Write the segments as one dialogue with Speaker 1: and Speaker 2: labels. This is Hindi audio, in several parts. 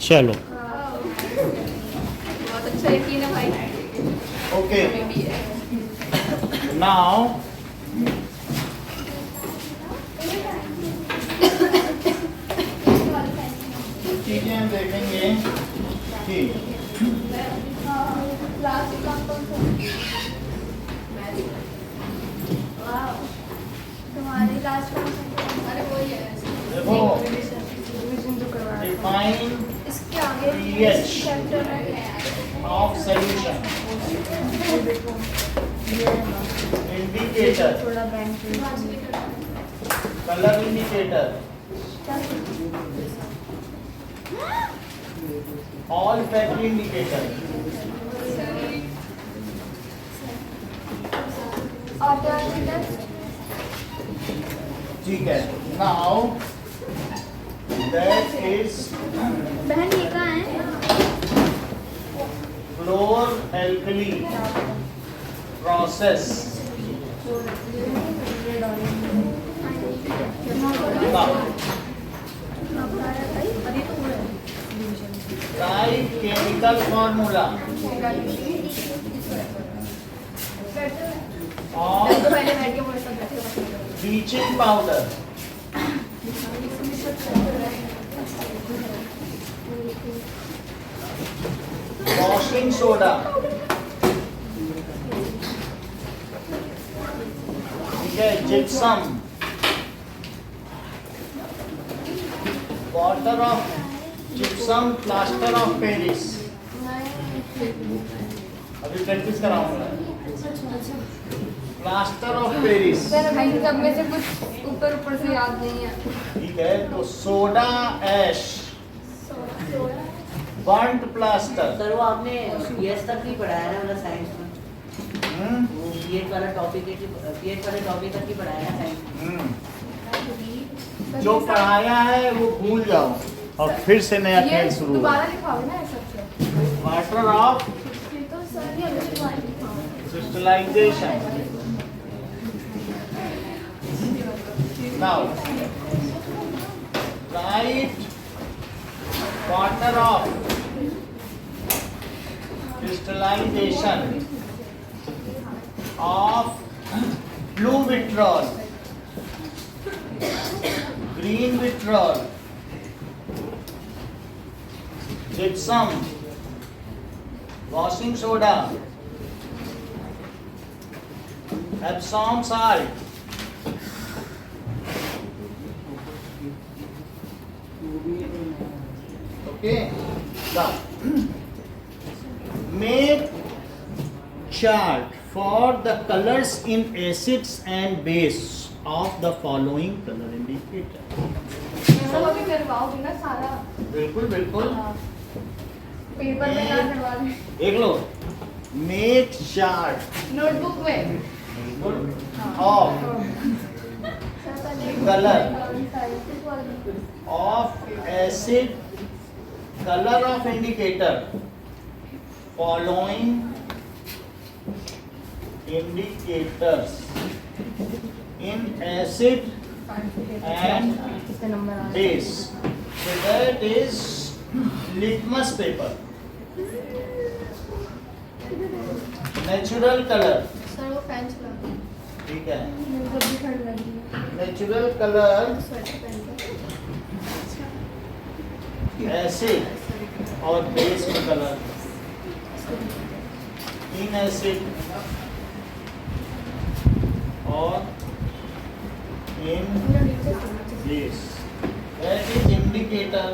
Speaker 1: चलो
Speaker 2: बहुत अच्छा यकीन है भाई।
Speaker 1: ओके
Speaker 2: हमें भी है।
Speaker 1: नाउ चीजें हम देखेंगे कि
Speaker 3: तुम्हारी लास्ट
Speaker 2: अरे वही है।
Speaker 1: देखो
Speaker 2: रिवीजन तो करवा रहा हूँ।
Speaker 1: डिफाइन
Speaker 3: इसके आगे
Speaker 1: pH
Speaker 3: चैप्टर में
Speaker 1: of solution indicator
Speaker 2: थोड़ा bank
Speaker 1: color indicator all factor indicator ठीक है now that is
Speaker 3: बहन ये कहाँ है?
Speaker 1: fluor alkali process now write chemical formula of
Speaker 2: पहले बैठ के बोल सकते हैं।
Speaker 1: bleaching powder washing soda ठीक है gypsum water of gypsum plaster of Paris अभी प्रैक्टिस कराऊंगा प्लास्टर ऑफ पेरिस
Speaker 2: सर भाई सब में से कुछ ऊपर ऊपर से याद नहीं है।
Speaker 1: ठीक है तो soda ash burnt plaster
Speaker 4: sir वो आपने पीएच तक नहीं पढ़ाया है मतलब साइंस में, वो पीएच वाला टॉपिक तक ही पढ़ाया है साइंस में।
Speaker 1: जो पढ़ाया है वो भूल जाओ और फिर से नया
Speaker 2: ये
Speaker 1: खेल शुरू
Speaker 2: दोबारा लिखाओगे ना ऐसा से।
Speaker 1: वाटर ऑफ
Speaker 3: तो सर ये
Speaker 1: crystallization now right water of crystallization of blue vitriol, green vitriol, gypsum, washing soda, Epsom salt, okay. Now make chart for the colors in acids and base of the following color indicator.
Speaker 2: मतलब अभी करवाओगे ना सारा
Speaker 1: बिल्कुल बिल्कुल
Speaker 2: पेपर में ना करवा दें।
Speaker 1: देख लो make chart
Speaker 2: नोटबुक में
Speaker 1: of color of acid color of indicator following indicators in acid and
Speaker 2: इसका नंबर आ
Speaker 1: base. So that is litmus paper. Natural color.
Speaker 3: Sir वो फैन चला
Speaker 1: ठीक है.
Speaker 2: मुझे भी ठंड लगी है।
Speaker 1: Natural color
Speaker 3: स्वेटर पहन
Speaker 1: acid और base में color. In acid और in base. That is indicator.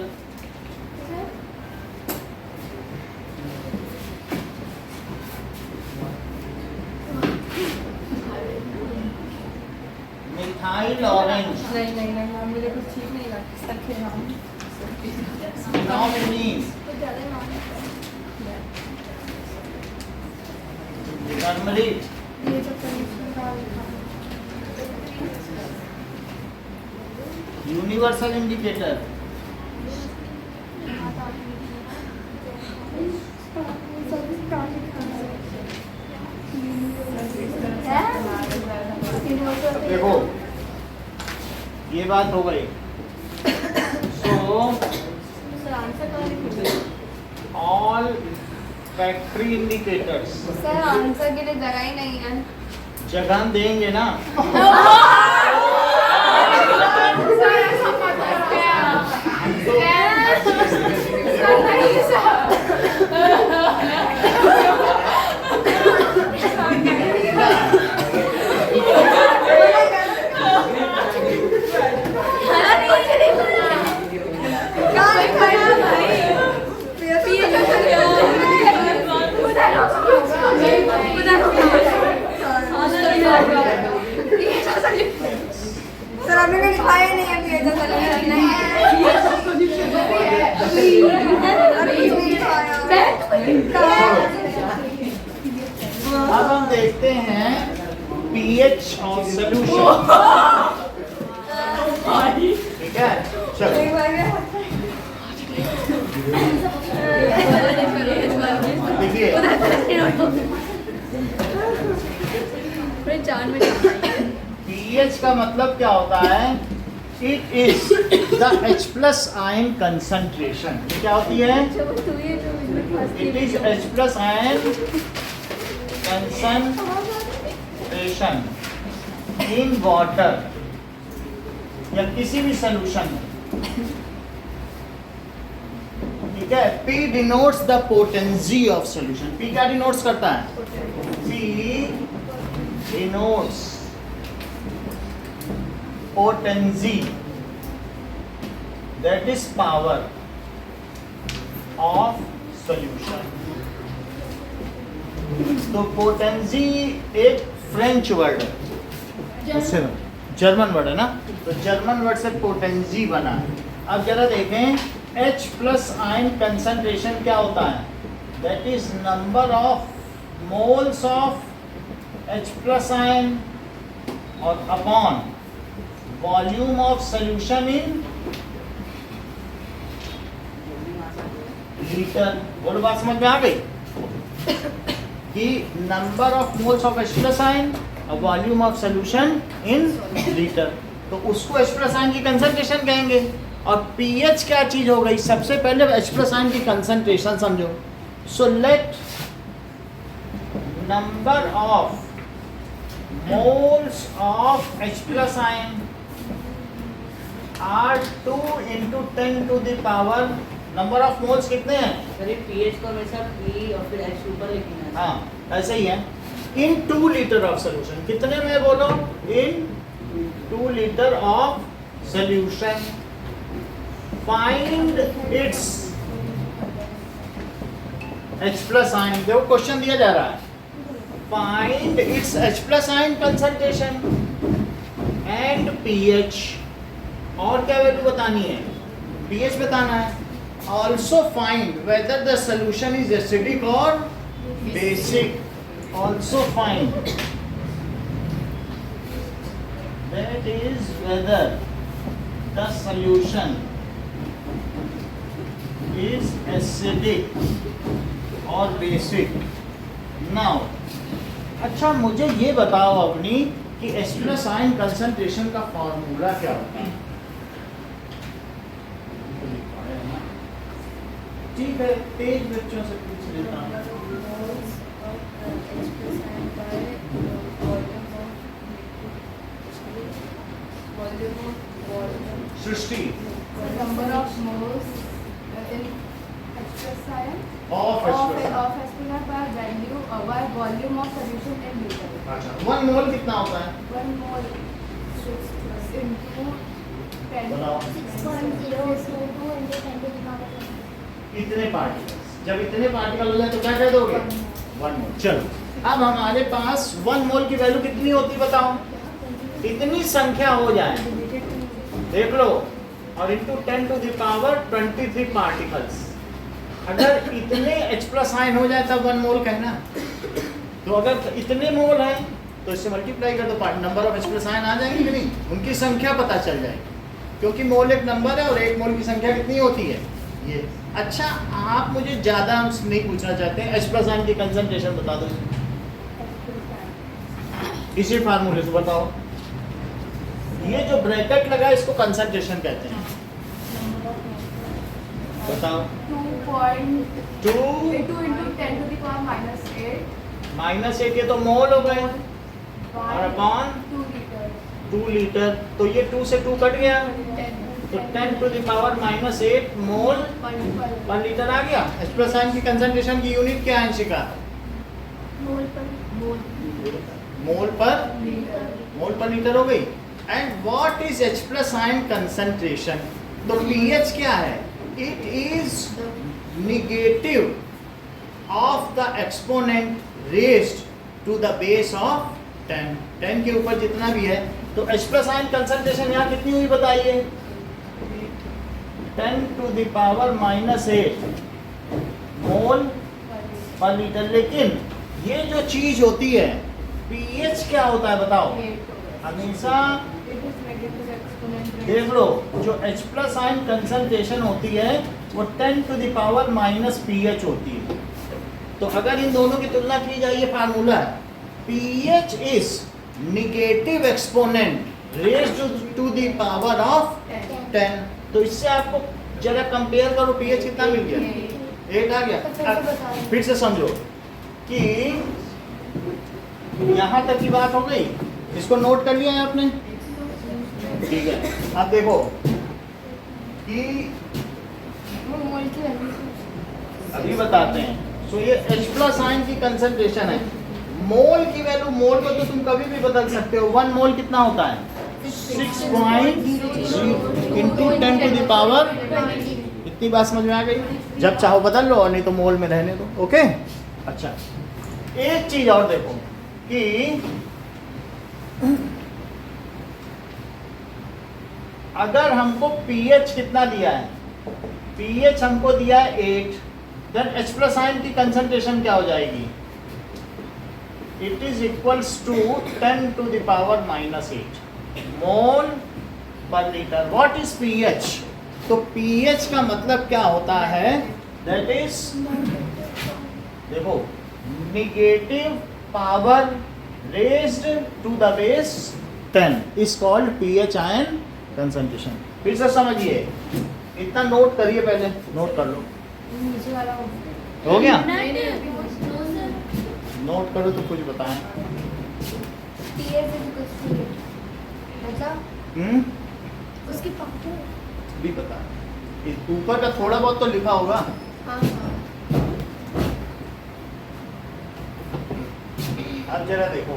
Speaker 1: Methyl orange.
Speaker 2: नहीं नहीं नहीं मैम मुझे कुछ ठीक नहीं लगता सर के नाम
Speaker 1: Phenolphthalein. Turmeric.
Speaker 2: ये जो कंडीशन का लिखा है।
Speaker 1: Universal indicator. देखो ये बात हो गई. So
Speaker 3: आंसर कहाँ लिखेंगे?
Speaker 1: All factory indicators.
Speaker 2: Sir answer के लिए जगह ही नहीं है।
Speaker 1: जगह देंगे ना।
Speaker 2: सर ऐसा मत सर आपने कहीं लिखाया ही नहीं है कि ऐसा सलूशन नहीं
Speaker 1: अब हम देखते हैं pH ऑफ सॉल्यूशन। ठीक है, चलो देखिए pH का मतलब क्या होता है? It is the H plus ion concentration. क्या होती है? It is H plus ion concentration in water या किसी भी सॉल्यूशन में। ठीक है, P denotes the potency of solution. P क्या डिनोट्स करता है? P denotes potency, that is power of solution। तो potency एक फ्रेंच वर्ड है, उससे जर्मन वर्ड है ना, तो जर्मन वर्ड से potency बना है। अब जरा देखें H प्लस आयन कंसंट्रेशन क्या होता है? that is number of moles of H plus ion और upon volume of solution in litre. बोलो बात समझ में आ गई कि number of moles of H plus ion और volume of solution in litre, तो उसको H प्लस आयन की कंसंट्रेशन कहेंगे। और pH क्या चीज हो गई? सबसे पहले H प्लस आयन की कंसंट्रेशन समझो। So let number of moles of H plus ion are 2 into 10 to the power। Number of moles कितने हैं?
Speaker 4: सर ये pH को हमेशा P और फिर H ऊपर लिखना है।
Speaker 1: हाँ ऐसे ही है। इन 2 लीटर ऑफ सोल्यूशन, कितने में बोलो? In 2 litre of solution find its H plus ion. देखो क्वेश्चन दिया जा रहा है, find its H plus ion concentration and pH। और क्या वैल्यू बतानी है? pH बताना है। Also find whether the solution is acidic or basic. Also find that is whether the solution is acidic or basic. Now अच्छा मुझे ये बताओ अपनी कि H प्लस आयन कंसंट्रेशन का फॉर्मूला क्या होता है? ठीक है, तेज बच्चों से पूछ लेता हूँ। सृष्टि
Speaker 3: Number of moles in H plus ion
Speaker 1: of H
Speaker 3: of
Speaker 1: plus
Speaker 3: H plus by value by volume of solution in liter।
Speaker 1: अच्छा 1 मोल कितना होता है?
Speaker 3: 1 mole 6 plus into 10
Speaker 1: बताओ।
Speaker 3: 6.022 into 10 to the power 10।
Speaker 1: इतने पार्टिकल्स, जब इतने पार्टिकल हो जाए तो क्या कह दोगे? 1 मोल। चलो अब हमारे पास 1 मोल की वैल्यू कितनी होती बताओ? इतनी संख्या हो जाए, देख लो, और into 10 to the power 23 particles. अगर इतने H प्लस आयन हो जाए तब 1 मोल कहना। तो अगर इतने मोल हैं तो इससे मल्टीप्लाई कर दो, number of H plus ion आ जाएंगे कि नहीं? उनकी संख्या पता चल जाएगी, क्योंकि मोल एक नंबर है और एक मोल की संख्या कितनी होती है? ये। अच्छा आप मुझे ज़्यादा नहीं पूछना चाहते हैं, H प्लस आयन की कंसंट्रेशन बता दो इसी फार्मूले से बताओ। ये जो ब्रैकेट लगा इसको कंसंट्रेशन कहते हैं। बताओ
Speaker 3: 2.2
Speaker 1: 2
Speaker 3: into 10 to the power minus 8
Speaker 1: minus 8 ये तो मोल हो गए
Speaker 3: by
Speaker 1: और अपॉन
Speaker 3: 2 liter
Speaker 1: 2 लीटर, तो ये 2 से 2 कट गया
Speaker 3: 10
Speaker 1: तो 10 to the power minus 8 mole per litre आ गया। H प्लस आयन की कंसंट्रेशन की यूनिट क्या है Anshika?
Speaker 3: Mole
Speaker 1: mole per litre हो गई। And what is H plus ion concentration? तो pH क्या है? It is negative of the exponent raised to the base of 10। 10 के ऊपर जितना भी है, तो H प्लस आयन कंसंट्रेशन यहाँ कितनी हुई बताइए? 10 to the power minus 8 mole per litre. लेकिन ये जो चीज होती है pH क्या होता है बताओ? हमेशा देख लो, जो H प्लस आयन कंसंट्रेशन होती है वो 10 to the power minus pH होती है। तो अगर इन दोनों की तुलना की जाए, ये फार्मूला है, pH is negative exponent raised to the power of 10। तो इससे आपको जरा कंपेयर करो, pH कितना मिल गया? 8 आ गया। अब फिर से समझो कि यहाँ तक की बात हो गई, इसको नोट कर लिया है आपने? ठीक है। अब देखो कि
Speaker 2: मोल की वैल्यू
Speaker 1: अभी बताते हैं। सो ये H प्लस आयन की कंसंट्रेशन है। मोल की वैल्यू, मोल को तो तुम कभी भी बदल सकते हो। 1 मोल कितना होता है? 6.0 इंटू 10 टू द पावर। इतनी बात समझ में आ गई? जब चाहो बदल लो, और नहीं तो मोल में रहने दो। ओके, अच्छा एक चीज और देखो कि अगर हमको pH कितना दिया है, pH हमको दिया है 8, देन H प्लस आयन की कंसंट्रेशन क्या हो जाएगी? It is equals to 10 to the power minus 8 mole per litre. What is pH? तो pH का मतलब क्या होता है? दैट इज, देखो, negative power raised to the base 10 is called pH ion concentration. फिर से समझिए, इतना नोट करिए, पहले नोट कर लो।
Speaker 2: नीचे वाला
Speaker 1: हो गया?
Speaker 2: नहीं,
Speaker 1: नोट करो तो कुछ बताएं।
Speaker 2: TS is equals to 8 मतलब उसकी पावर
Speaker 1: भी पता है, ऊपर का थोड़ा बहुत तो लिखा होगा।
Speaker 2: हाँ
Speaker 1: अब जरा देखो,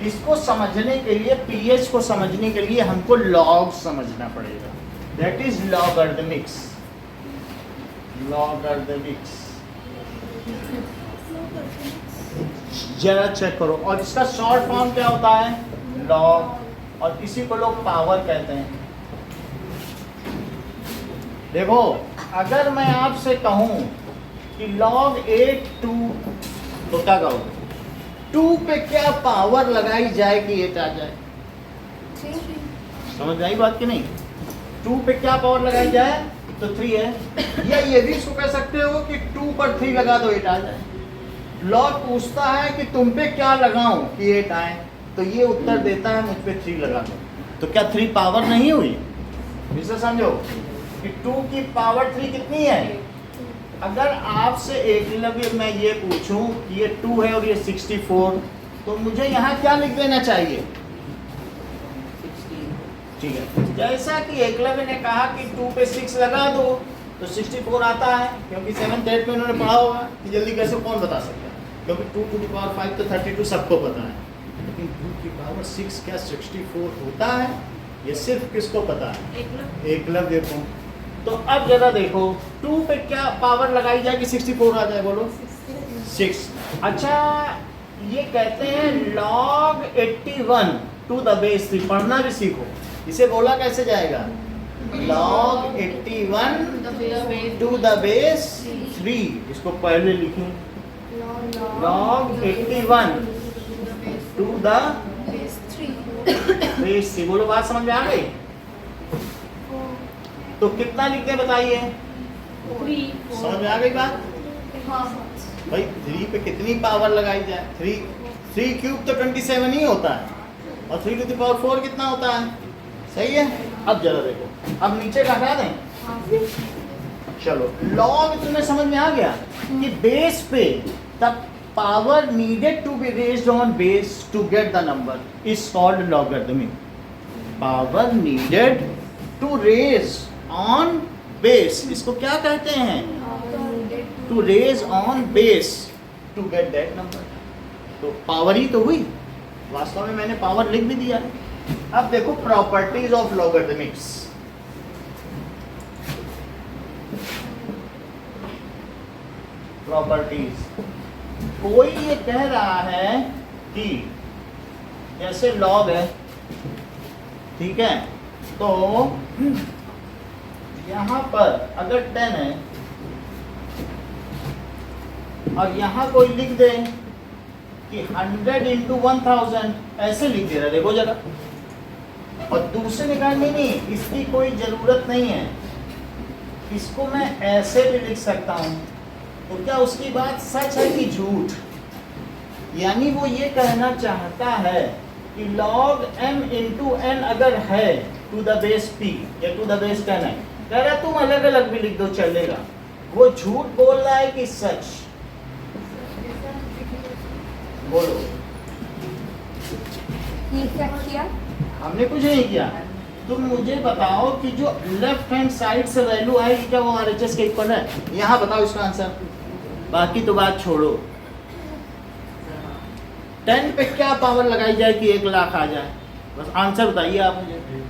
Speaker 1: इसको समझने के लिए, pH को समझने के लिए हमको लॉग समझना पड़ेगा। That is लॉगरिथमिक्स। लॉगरिथमिक्स जरा चेक करो। और इसका शॉर्ट फॉर्म क्या होता है? लॉग। और इसी को लोग पावर कहते हैं। देखो, अगर मैं आपसे कहूं कि log 8 2, तो क्या कहोगे? 2 पे क्या पावर लगाई जाए कि 8 आ जाए? समझ में आई बात कि नहीं? 2 पे क्या पावर लगाई जाए? तो 3 है। या ये भी इसको कह सकते हो कि 2 पर 3 लगा दो 8 आ जाए। लॉग पूछता है कि तुम पे क्या लगाऊं कि 8 आए, तो ये उत्तर देता है मुझ पे 3 लगा दो। तो क्या 3 पावर नहीं हुई? इसे समझो कि 2 की पावर 3 कितनी है? अगर आपसे एकलव्य मैं ये पूछूं कि ये 2 है और ये 64, तो मुझे यहाँ क्या लिख देना चाहिए?
Speaker 4: 16।
Speaker 1: ठीक है। जैसा कि एकलव्य ने कहा कि 2 पे 6 लगा दो तो 64 आता है, क्योंकि 7th 8th में उन्होंने पढ़ा होगा कि जल्दी कैसे कौन बता सकता है, क्योंकि 2 टू द पावर 5 तो 32 सबको पता है। लेकिन 2 की पावर 6 क्या 64 होता है? ये सिर्फ किसको पता है? एकलव्य को। तो अब जरा देखो, 2 पे क्या पावर लगाई जाए कि 64 आ जाए? बोलो। 6। अच्छा, ये कहते हैं log 81 टू द बेस 3। पढ़ना भी सीखो। इसे बोला कैसे जाएगा? log 81 to the base 3। इसको पहले लिखें, log 81 टू द बेस 3। बोलो, बात समझ में आ गई? तो कितना लिखते बताइए?
Speaker 2: 3
Speaker 1: समझ में आ गई बात? भाई 3 पे कितनी पावर लगाई जाए? 3 क्यूब तो 27 ही होता है, और 3 टू द पावर 4 कितना होता है? सही है। अब जरा देखो, अब नीचे का हटा दें। चलो लॉग तुम्हें समझ में आ गया कि बेस पे the power needed to be raised on base to get the number is called logarithmic. Power needed to raise on base, इसको क्या कहते हैं? To raise on base to get that number. तो पावर ही तो हुई, वास्तव में मैंने पावर लिख भी दिया है. अब देखो प्रॉपर्टीज ऑफ लॉगरिथमिक्स. प्रॉपर्टीज, कोई ये कह रहा है कि जैसे लॉग है, ठीक है, तो यहां पर अगर 10 है और यहां कोई लिख दे कि 100 into 1000, ऐसे लिख दे रहा है, देखो जरा, और दूसरे निकालने नहीं, इसकी कोई जरूरत नहीं है, इसको मैं ऐसे भी लिख सकता हूं. तो क्या उसकी बात सच है कि झूठ? यानी वो ये कहना चाहता है कि log m into n अगर है टू द बेस p या टू द बेस 10 है, कह रहा तुम अलग अलग भी लिख दो चलेगा. वो झूठ बोल रहा है कि सच? बोलो.
Speaker 2: ये क्या किया?
Speaker 1: हमने कुछ नहीं किया. तुम मुझे बताओ कि जो लेफ्ट हैंड साइड से वैल्यू आएगी क्या वो RHS के इक्वल है? यहाँ बताओ इसका आंसर, बाकी तो बात छोड़ो. 10 पे क्या पावर लगाई जाए कि 1 लाख आ जाए? बस आंसर बताइए आप मुझे,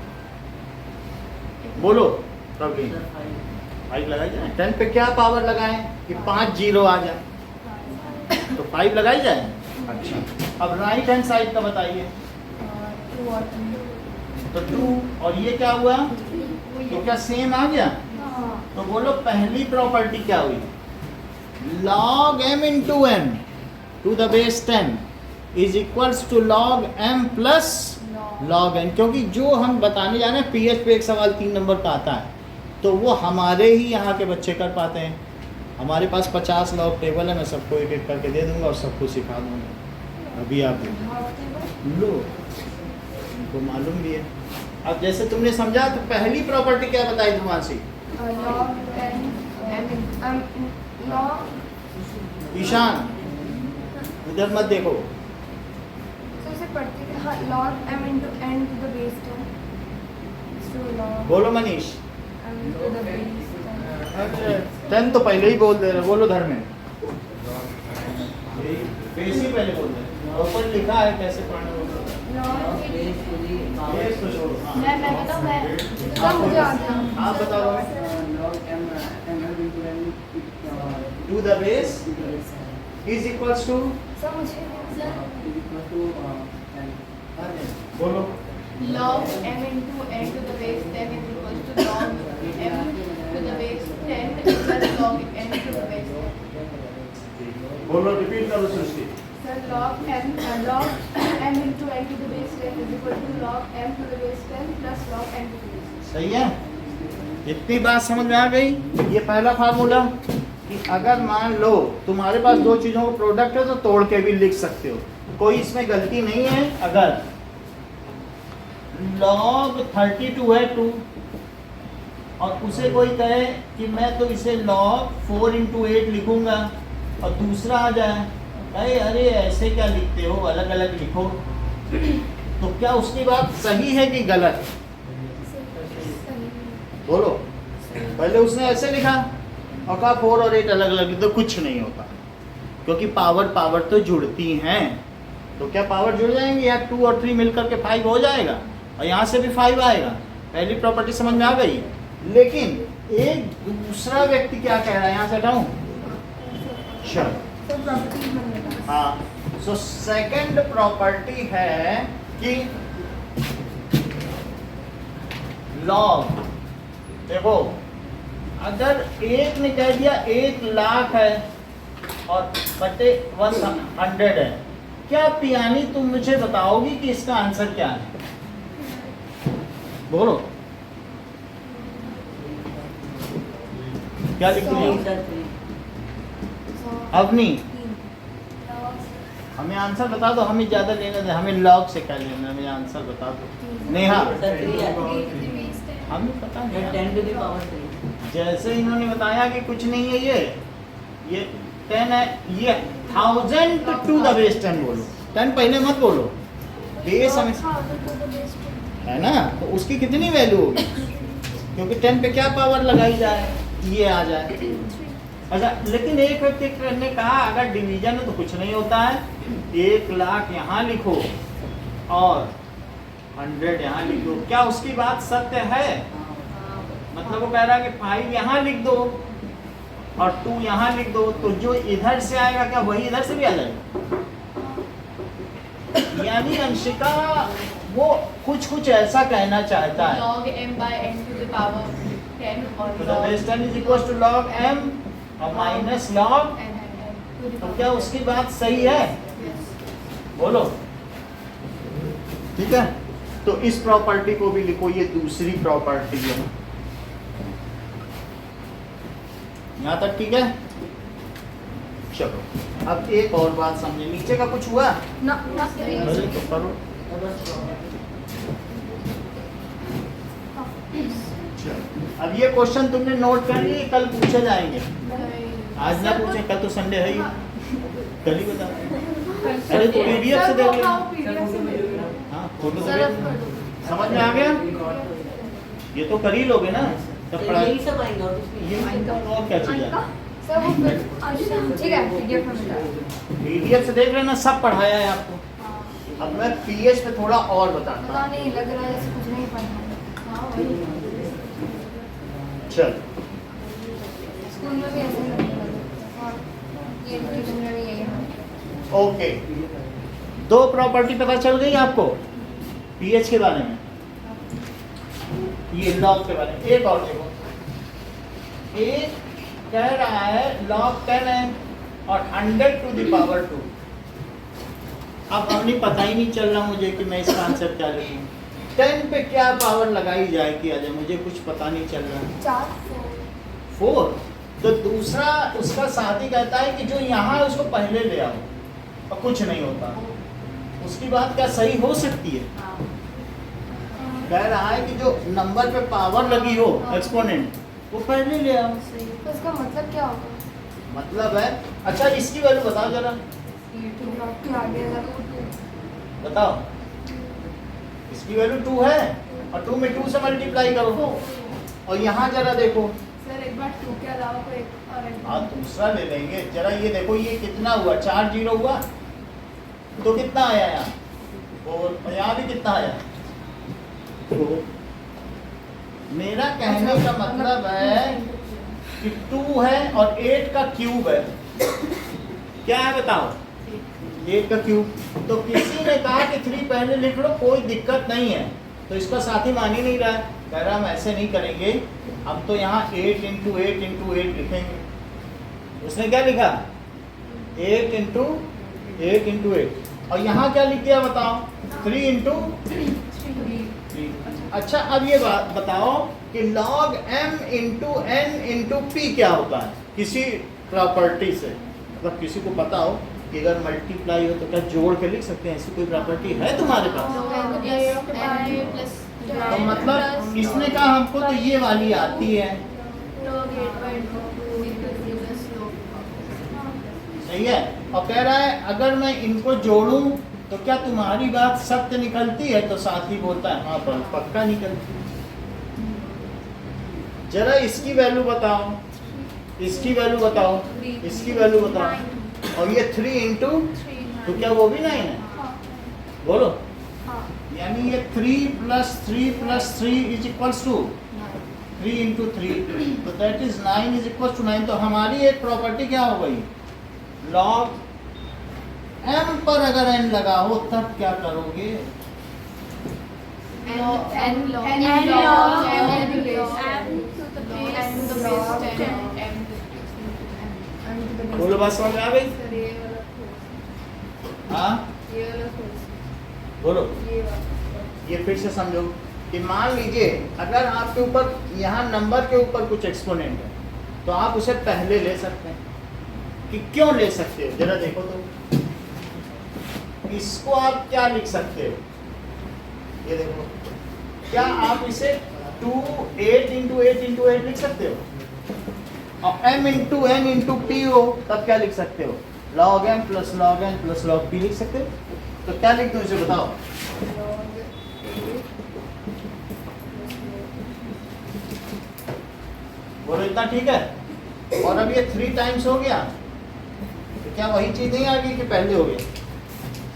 Speaker 1: बोलो. तभी 5 लगाई जाए. 10 पे क्या पावर लगाएं कि 5 जीरो आ जाए? तो 5 लगाई जाए. अच्छा, अब राइट हैंड साइड का बताइए. तो 2 और ये क्या हुआ? तो क्या सेम आ गया? तो बोलो पहली प्रॉपर्टी क्या हुई? log m into n to the base 10 is equals to log m plus log n. क्योंकि जो हम बताने जा रहे हैं PH पे एक सवाल 3 नंबर का आता है, तो वो हमारे ही यहाँ के बच्चे कर पाते हैं. हमारे पास 50 लॉग टेबल है, मैं सबको एक एक करके दे दूंगा और सबको सिखा दूंगा. अभी आप लो, उनको मालूम भी है. अब जैसे तुमने समझा, तो पहली प्रॉपर्टी क्या बताई तुमासी? ईशान इधर मत देखो.
Speaker 2: log m into n to the base 10. So log
Speaker 1: बोलो Manish.
Speaker 2: m to the base 10.
Speaker 1: 10 तो पहले ही बोल दे रहे. बोलो धर्मेंद्र. बेस ही पहले बोल दे. ऊपर लिखा है कैसे पढ़ना बोलो.
Speaker 4: बेस टू दी
Speaker 1: बेस तो छोड़ो. हाँ.
Speaker 3: मैं बताऊं मैं
Speaker 2: सब मुझे आता है.
Speaker 1: आप बताओ हमें.
Speaker 4: log m into n
Speaker 1: to the base is equals to.
Speaker 2: सब मुझे
Speaker 4: is equal to n.
Speaker 1: बोलो.
Speaker 3: log m into n to the base 10 is equals to log m to the base 10 plus log n to the base 10.
Speaker 1: बोलो, रिपीट करो सृष्टि.
Speaker 3: Sir, log m into n to the base 10 is equal to log m to the base 10 plus log n to the base 10.
Speaker 1: सही है. इतनी बात समझ में आ गई. ये पहला फार्मूला कि अगर मान लो तुम्हारे पास दो चीजों का प्रोडक्ट है तो तोड़ के भी लिख सकते हो, कोई इसमें गलती नहीं है. अगर log 32 है 2 और उसे कोई कहे कि मैं तो इसे log 4 into 8 लिखूंगा और दूसरा आ जाए कहे अरे ऐसे क्या लिखते हो, अलग अलग लिखो, तो क्या उसकी बात सही है कि गलत? बोलो. पहले उसने ऐसे लिखा और कहा 4 और 8 अलग अलग, तो कुछ नहीं होता, क्योंकि पावर तो जुड़ती हैं. तो क्या पावर जुड़ जाएंगी? यार 2 और 3 मिलकर के 5 हो जाएगा और यहाँ से भी 5 आएगा. पहली प्रॉपर्टी समझ में आ गई. लेकिन एक दूसरा व्यक्ति क्या कह रहा है, यहाँ से हटाऊं.
Speaker 2: सब प्रॉपर्टी बन गया.
Speaker 1: हाँ. सो सेकंड प्रॉपर्टी है कि लॉग, देखो अगर एक ने कह दिया 1 लाख है और बटे 100 है, क्या पियानी तुम मुझे बताओगी कि इसका आंसर क्या है? बोलो. क्या लिख रही हो अवनी? हमें आंसर बता दो. हमें ज्यादा लेना दे, हमें लॉग से क्या लेना, हमें आंसर बता दो. नेहा, हमें पता नहीं.
Speaker 4: 10 to the power 3.
Speaker 1: जैसे इन्होंने बताया कि कुछ नहीं है ये 10 है, ये 1000 टू द बेस 10 बोलो, 10 पहले मत बोलो, बेस हमें है ना, तो उसकी कितनी वैल्यू होगी, क्योंकि 10 पे क्या पावर लगाई जाए, ये आ जाए। अच्छा, लेकिन एक व्यक्ति ने कहा अगर डिवीजन है तो कुछ नहीं होता है, 1 लाख यहाँ लिखो और 100 यहाँ लिख दो, क्या उसकी बात सत्य है? मतलब वो कह रहा है कि 5 यहाँ लिख दो और 2 यहाँ लिख दो, तो जो इधर से आएगा क्या वही इधर से भी आ जाएगा? यानी अंशिका वो कुछ ऐसा कहना चाहता है,
Speaker 3: log m by n to the power 10 और
Speaker 1: तो the base 10 is equals to log m और minus log,
Speaker 3: n to the
Speaker 1: तो
Speaker 3: power
Speaker 1: क्या उसकी बात सही है? बोलो, ठीक है। तो इस प्रॉपर्टी को भी लिखो, ये दूसरी प्रॉपर्टी है, यहाँ तक ठीक है। चलो अब एक और बात समझे, नीचे का कुछ हुआ? अरे तो करो। चलो, अब ये क्वेश्चन तुमने नोट कर लिए, कल पूछे जाएंगे, आज ना पूछे, कल तो संडे है ही, कल ही बता। अरे तो पीडीएफ से देख लो, हाँ फोटो तो देख लो। समझ में आ गया? ये तो कर ही लोगे ना, तब पढ़ा
Speaker 4: यही सब आएंगे और कुछ नहीं।
Speaker 1: ये और क्या चाहिए?
Speaker 2: ठीक है,
Speaker 1: पीडीएफ से देख लेना, सब पढ़ाया है आपको। अब मैं पीएच पे थोड़ा और बताता
Speaker 2: पता
Speaker 1: हूँ।
Speaker 2: नहीं, लग रहा है जैसे कुछ नहीं पढ़ना है।
Speaker 1: चल,
Speaker 2: स्कूल में भी ऐसे ही लगता है और ये ट्यूशन में भी यही है।
Speaker 1: ओके, 2 प्रॉपर्टी पता चल गई आपको पीएच के बारे में, ये लॉग के बारे में। एक और देखो, एक कह रहा है log 10 है और 100 टू द पावर 2। अब हमें पता ही नहीं चल रहा मुझे कि मैं इसका आंसर क्या लिखूं, 10 पे क्या पावर लगाई जाएगी, अजय मुझे कुछ पता नहीं चल रहा। 4, तो दूसरा उसका साथी कहता है कि जो यहाँ है उसको पहले ले आओ और कुछ नहीं होता, उसकी बात क्या सही हो सकती है? कह रहा है कि जो नंबर पे पावर लगी हो एक्सपोनेंट वो पहले ले आओ।
Speaker 2: तो इसका मतलब क्या होगा?
Speaker 1: मतलब है, अच्छा इसकी वैल्यू बताओ जरा, बताओ, इसकी वैल्यू 2 है और 2 में 2 से मल्टीप्लाई करो, और यहाँ जरा देखो,
Speaker 3: सर एक बार 2 के अलावा कोई एक और एक
Speaker 1: हाँ दूसरा ले लेंगे, जरा ये देखो ये कितना हुआ, 4 0 हुआ, तो कितना आया यहाँ, और यहाँ भी कितना आया। तो मेरा कहने का मतलब है कि 2 है और 8 का क्यूब है, क्या है बताओ, 8 का क्यूब। तो किसी ने कहा कि 3 पहले लिख लो, कोई दिक्कत नहीं है, तो इसका साथी मान ही नहीं रहा है, कह रहा हम ऐसे नहीं करेंगे, हम तो यहाँ 8 × 8 × 8 लिखेंगे। उसने क्या लिखा, 8 × 8 × 8, और यहाँ क्या लिख दिया बताओ, 3 × 3। अच्छा अब ये बात बताओ कि log m × n × p क्या होता है किसी प्रॉपर्टी से, मतलब किसी को पता हो कि अगर मल्टीप्लाई हो तो क्या जोड़ के लिख सकते हैं, ऐसी कोई प्रॉपर्टी है तुम्हारे पास? तो मतलब इसने कहा हमको तो ये वाली आती है, सही है, और कह रहा है अगर मैं इनको जोड़ूं तो क्या तुम्हारी बात सत्य निकलती है? तो साथी बोलता है हाँ पर पक्का निकलती है। जरा इसकी वैल्यू बताओ, इसकी वैल्यू बताओ, इसकी वैल्यू बताओ, और ये 3 × तो क्या वो भी 9 है? बोलो, यानी ये 3 + 3 + 3 = 3 × 3, तो दैट इज 9 = 9। तो हमारी एक प्रॉपर्टी क्या हो गई, log m पर अगर n लगा हो तब क्या करोगे? बोलो बात समझ में आ गई? हाँ बोलो, ये फिर से समझो कि मान लीजिए अगर आपके ऊपर यहाँ नंबर के ऊपर कुछ एक्सपोनेंट है तो आप उसे पहले ले सकते हैं। कि क्यों ले सकते हो जरा देखो तो, इसको आप क्या लिख सकते हो, ये देखो, क्या आप इसे 8 × 8 × 8 लिख सकते हो? और m into n into P हो तब क्या लिख सकते हो? log m plus log n plus log p लिख सकते हो। तो क्या लिख दूं इसे बताओ? बोलो इतना ठीक है? और अब ये 3 टाइम्स हो गया तो क्या वही चीज नहीं आ गई कि पहले हो गया?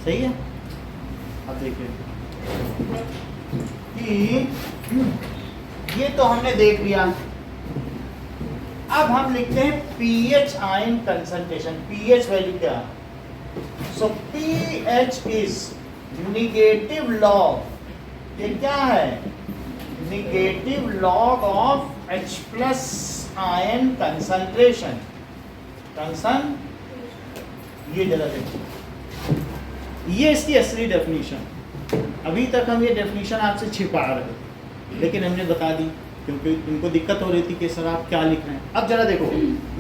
Speaker 1: सही है। अब देखिए कि ये तो हमने देख लिया। अब हम लिखते हैं pH ion concentration. pH value क्या? सो pH इज निगेटिव लॉग, ये क्या है? Negative log of H plus ion concentration. ये जरा देखिए, ये इसकी असली डेफिनेशन। अभी तक हम ये डेफिनेशन आपसे छिपा रहे थे, लेकिन हमने बता दी क्योंकि इनको दिक्कत हो रही थी कि सर आप क्या लिख रहे हैं। अब जरा देखो,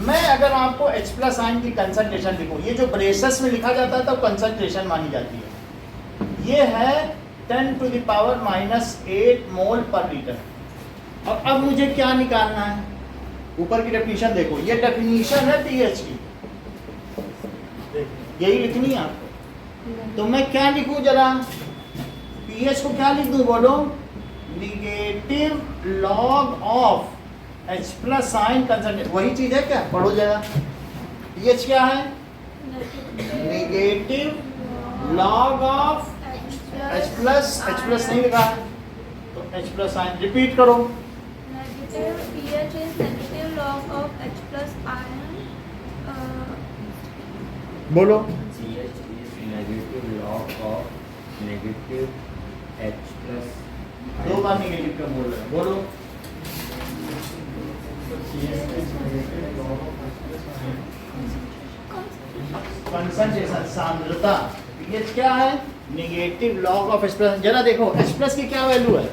Speaker 1: मैं अगर आपको H प्लस आयन की कंसंट्रेशन लिखूं, ये जो ब्रेसेस में लिखा जाता है तब कंसंट्रेशन मानी जाती है। ये है 10⁻⁻8 मोल पर लीटर। और अब मुझे क्या निकालना है? ऊपर की डेफिनेशन देखो, ये डेफिनेशन है pH की, यही लिखनी है आपको। तो मैं क्या लिखूं जरा? pH को क्या लिख दूं बोलो? Negative log of H plus ion concentration. वही चीज है क्या? पढ़ो जरा, pH क्या है? Negative log of H plus नहीं लिखा है तो H प्लस आयन। रिपीट करो।
Speaker 2: pH is negative log of H plus ion.
Speaker 1: बोलो।
Speaker 5: CH is negative log of negative H plus
Speaker 1: 2 bar negative का बोल रहे हैं, बोलो। कंसंट्रेशन सांद्रता pH क्या है? Negative log of H plus. जरा देखो H प्लस की क्या वैल्यू है?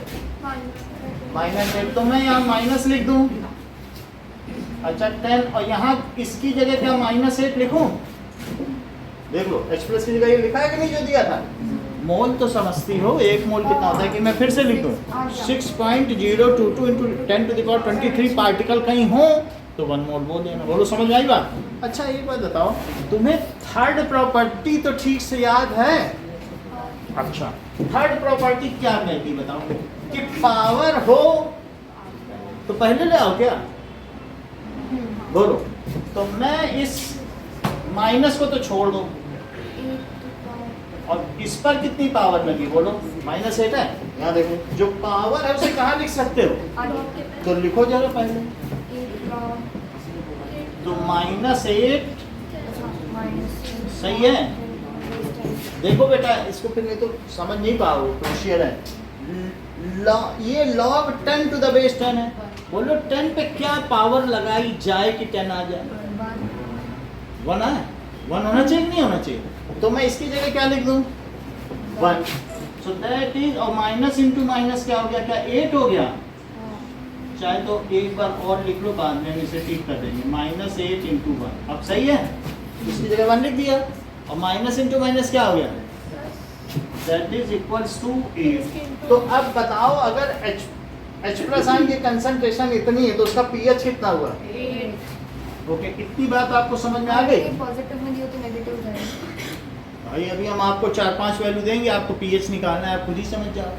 Speaker 1: -8। तो मैं यहाँ माइनस लिख दूं। अच्छा 10, और यहाँ इसकी जगह क्या -8 लिखूं? देख लो H प्लस की जगह ये लिखा है कि नहीं जो दिया था? मोल तो समझती हो, 1 मोल कितना होता है कि मैं फिर से लिख दूं 6.022 इंटू 10⁻23 पार्टिकल कहीं हो तो 1 मोल बोल देना। बोलो समझ में आई बात? अच्छा एक बात बताओ, तुम्हें थर्ड प्रॉपर्टी तो ठीक से याद है? अच्छा थर्ड प्रॉपर्टी क्या कहती बताओ? कि पावर हो तो पहले ले आओ क्या? बोलो। तो मैं इस माइनस को तो छोड़ दो, और इस पर कितनी पावर लगी बोलो? -8 है। यहाँ देखो जो पावर है उसे कहाँ लिख सकते हो? तो लिखो जरा पहले। तो -8 सही है। देखो बेटा इसको फिर नहीं तो समझ नहीं पाओगे, क्रूशियल है। ये log 10 to the base 10 है। बोलो 10 पे क्या पावर लगाई जाए कि 10 आ जाए? 1 है। 1 होना चाहिए कि नहीं होना चाहिए? तो मैं इसकी जगह क्या लिख दूं? 1। सो दैट इज, और माइनस इंटू माइनस क्या हो गया? क्या 8 हो गया? चाहे तो एक बार और लिख लो, बाद में हम इसे ठीक कर देंगे। -8 इंटू 1 अब सही है। इसकी जगह 1 लिख दिया, और माइनस इंटू माइनस क्या हो गया? That is equals to 8। तो अब बताओ अगर H प्लस आयन की कंसंट्रेशन इतनी है तो उसका pH कितना हुआ?
Speaker 3: 8।
Speaker 1: ओके, इतनी बात आपको समझ में आ गई?
Speaker 2: पॉजिटिव में दियो तो नेगेटिव हो जाएगा।
Speaker 1: भाई अभी हम आपको 4-5 वैल्यू देंगे, आपको pH निकालना है, आप खुद ही समझ जाओ।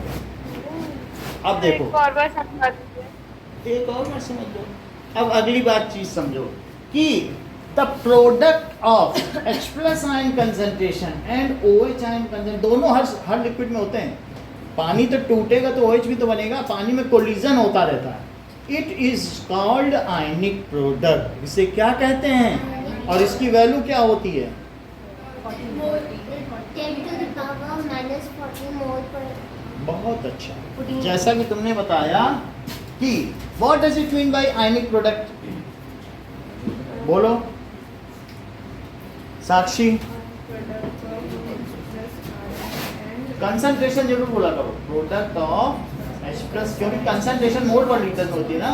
Speaker 1: अब देखो एक और बार समझ लो। अब अगली बात चीज समझो कि the product of H plus ion concentration and OH ion concentration, दोनों हर लिक्विड में होते हैं। पानी तो टूटेगा तो OH भी तो बनेगा, पानी में कोलिजन होता रहता है। It is called ionic product. इसे क्या कहते हैं? और इसकी वैल्यू क्या होती है?
Speaker 2: 10 to the power -40 मोल पर।
Speaker 1: बहुत अच्छा। जैसा कि तुमने बताया कि what does it mean by ionic product? बोलो साक्षी। कंसंट्रेशन जरूर बोला करो, प्रोडक्ट ऑफ H प्लस, क्योंकि कंसंट्रेशन मोल पर लीटर में होती है ना।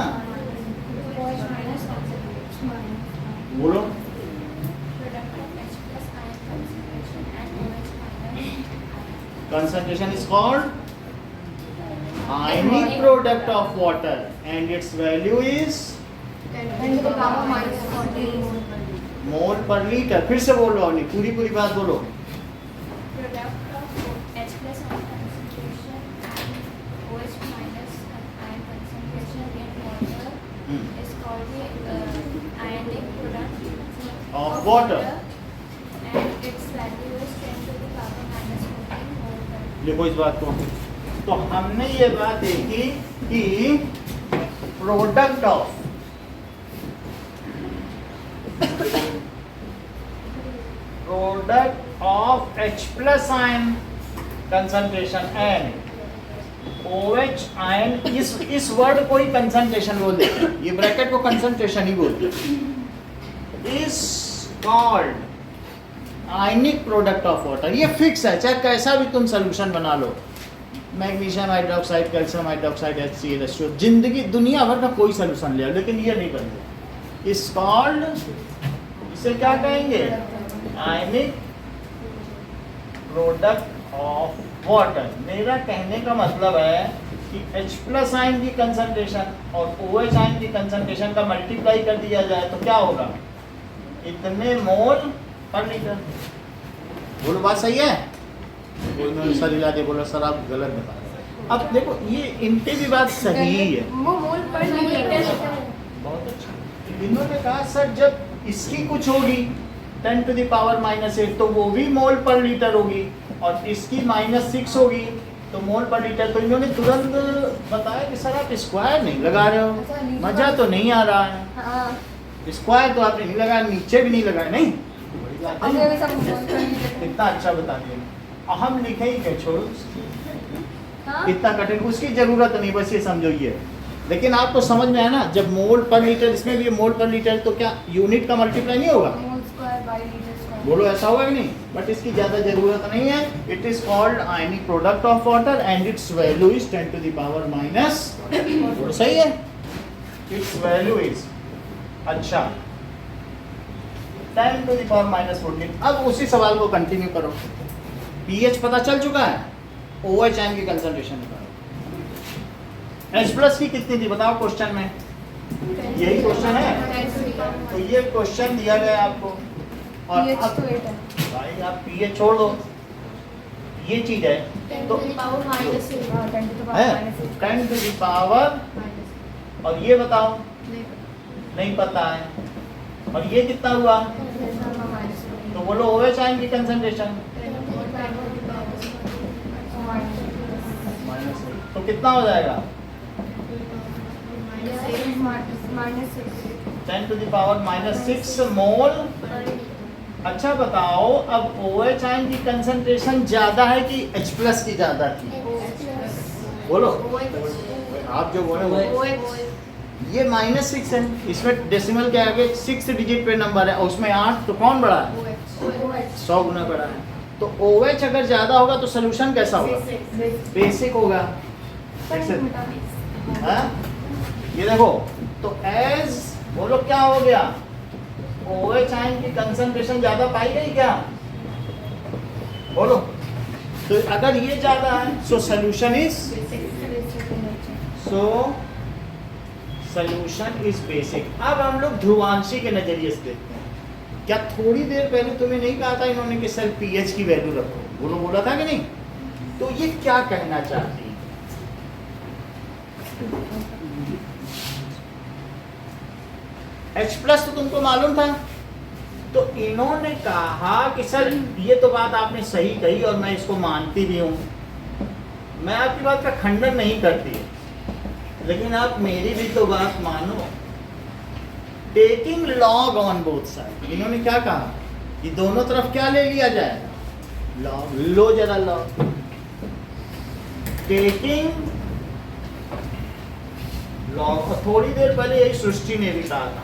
Speaker 1: बोलो concentration is called ionic product of water and its value is
Speaker 2: 10 to the power minus 14
Speaker 1: mole per litre. फिर से बोलो, अपनी पूरी पूरी बात बोलो।
Speaker 6: Product of H plus ion concentration and OH minus ion concentration in water is called the ionic product
Speaker 1: Of water.
Speaker 6: and its value is 10 to the power minus 14 mole per liter.
Speaker 1: देखो इस बात को, तो हमने ये बात देखी कि product of H plus ion concentration and OH ion, इस वर्ड को ही कंसंट्रेशन बोल देते हैं, ये ब्रैकेट को कंसंट्रेशन ही बोलते हैं, is called ionic product of water. ये फिक्स है, चाहे कैसा भी तुम सोल्यूशन बना लो, magnesium hydroxide, calcium hydroxide, HCl, जिंदगी दुनिया भर का कोई सोल्यूशन ले आओ, लेकिन ये नहीं बनेगा। इस कॉल्ड, इसे क्या कहेंगे? आयनिक प्रोडक्ट ऑफ वाटर। मेरा कहने का मतलब है कि H प्लस आयन की कंसंट्रेशन और OH आयन की कंसंट्रेशन का मल्टीप्लाई कर दिया जाए तो क्या होगा? इतने मोल पर लीटर। बोलो बात सही है? बोलो सर, हिला के बोलो सर आप गलत बता रहे हैं। अब देखो ये इनकी भी बात सही है,
Speaker 2: वो मोल पर लीटर
Speaker 1: बहुत अच्छा। इन्होंने कहा सर जब इसकी कुछ होगी 10 टू द पावर माइनस 8 तो वो भी मोल पर लीटर होगी, और इसकी -6 होगी तो मोल पर लीटर। तो इन्होंने तुरंत बताया कि सर आप स्क्वायर नहीं लगा रहे हो, मजा तो नहीं आ रहा है।
Speaker 2: हाँ
Speaker 1: स्क्वायर तो आपने नहीं लगाया, नीचे भी नहीं लगाया, नहीं
Speaker 2: अभी अभी सब मोल पर लीटर
Speaker 1: इतना अच्छा बता दिया। हम लिखे ही क्या, छोड़ो
Speaker 2: हाँ
Speaker 1: इतना कठिन, उसकी जरूरत नहीं, बस ये समझो ये। लेकिन आपको समझ में आया ना, जब मोल पर लीटर, इसमें भी मोल पर लीटर, तो क्या यूनिट का मल्टीप्लाई नहीं होगा?
Speaker 2: Mole square by litre square.
Speaker 1: बोलो ऐसा होगा कि नहीं? बट इसकी ज्यादा जरूरत नहीं है। It is called ionic product of water and its value is 10 to the power minus. बोलो सही है? इट्स वैल्यू इज, अच्छा 10 टू द पावर माइनस 14। अब उसी सवाल को कंटिन्यू करो। पीएच पता चल चुका है, OH आयन की कंसंट्रेशन निकालो। H प्लस की कितनी थी बताओ क्वेश्चन में? यही क्वेश्चन है, तो ये क्वेश्चन दिया गया आपको। और
Speaker 2: pH
Speaker 1: अब
Speaker 2: तो 8 है।
Speaker 1: भाई आप पीएच छोड़ दो, ये चीज है
Speaker 6: 10
Speaker 1: तो
Speaker 6: to the power minus 8.
Speaker 2: हाँ 10 to the
Speaker 1: है
Speaker 2: power minus 8।
Speaker 1: 10 to the power, और ये बताओ
Speaker 3: नहीं
Speaker 1: नहीं पता है, और ये कितना हुआ? तो बोलो OH आयन की कंसंट्रेशन तो कितना हो जाएगा?
Speaker 2: -6
Speaker 1: 10 टू द पावर -6 मोल। अच्छा बताओ, अब OH आयन की कंसंट्रेशन ज्यादा है कि H प्लस की ज्यादा थी? बोलो, आप जो बोले वो। ये -6 है, इसमें डेसिमल के आगे 6 डिजिट पे नंबर है, और उसमें 8, तो कौन बड़ा है? 100 गुना बड़ा है। तो OH अगर ज्यादा होगा तो सोल्यूशन कैसा होगा? बेसिक होगा। हाँ? ये देखो, तो एज बोलो क्या हो गया? OH आयन की कंसंट्रेशन ज्यादा पाई गई क्या? बोलो, तो अगर ये ज्यादा है so solution is, so solution is basic. अब हम लोग ध्रुवांशी के नजरिए से देखते हैं। क्या थोड़ी देर पहले तुम्हें नहीं कहा था इन्होंने कि सर पीएच की वैल्यू रखो? बोलो, बोला था कि नहीं? तो ये क्या कहना चाहती है? H प्लस तो तुमको मालूम था, तो इन्होंने कहा कि सर ये तो बात आपने सही कही और मैं इसको मानती भी हूँ, मैं आपकी बात का खंडन नहीं करती, लेकिन आप मेरी भी तो बात मानो। Taking log on both side, इन्होंने क्या कहा कि दोनों तरफ क्या ले लिया जाए? लॉग। लो जरा लॉग। टेकिंग लॉग, थोड़ी देर पहले यही सृष्टि ने भी कहा था,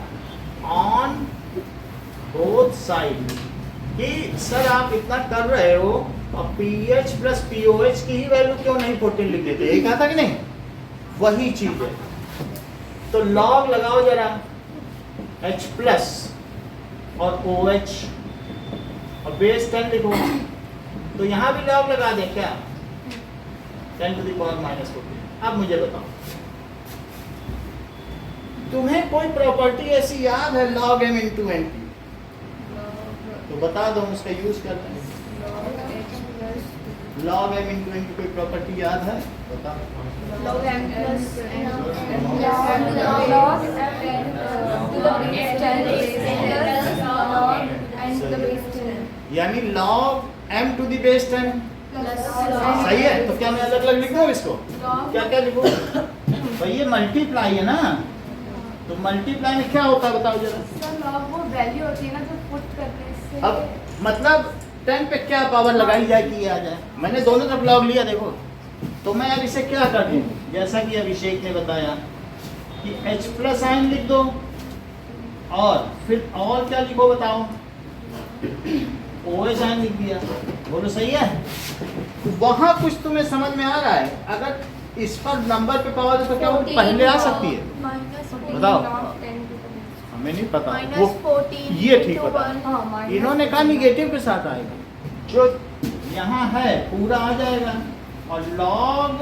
Speaker 1: ऑन बोथ साइड, कि सर आप इतना कर रहे हो और पीएच प्लस पीओएच की ही वैल्यू क्यों नहीं 14 लिख देते? ये कहा था कि नहीं? वही चीज है। तो लॉग लगाओ जरा, H प्लस और OH और बेस 10 लिखो, तो यहां भी लॉग लगा दें क्या? 10 टू द पावर -14। अब मुझे बताओ, तुम्हें कोई प्रॉपर्टी ऐसी याद है log m into n की? तो बता दो, हम उसका यूज कर रहे हैं। log m into n की कोई प्रॉपर्टी याद है? बताओ।
Speaker 3: log m plus n
Speaker 1: यानी log m to the base 10। सही है। तो क्या मैं अलग अलग लिख दूं इसको? क्या क्या लिखूं? भाई ये मल्टीप्लाई है ना, तो मल्टीप्लाई में क्या होता है बताओ जरा।
Speaker 3: सर log वो वैल्यू होती है ना जो पुट करने से।
Speaker 1: अब मतलब 10 पे क्या पावर लगाई जाए कि ये आ जाए। मैंने दोनों तरफ लॉग लिया देखो, तो मैं अब इसे क्या कर दूं, जैसा कि अभिषेक ने बताया कि h प्लस साइन लिख दो, और फिर और क्या लिखो बताओ, OH साइन लिख दिया। बोलो सही है? वहां कुछ तुम्हें समझ में आ रहा है? अगर इस पर नंबर पे पावर है तो क्या वो पहले आ सकती है? बताओ। हमें नहीं पता वो, ये ठीक बता। इन्होंने कहा निगेटिव के साथ आएगा, जो यहाँ है पूरा आ जाएगा, और log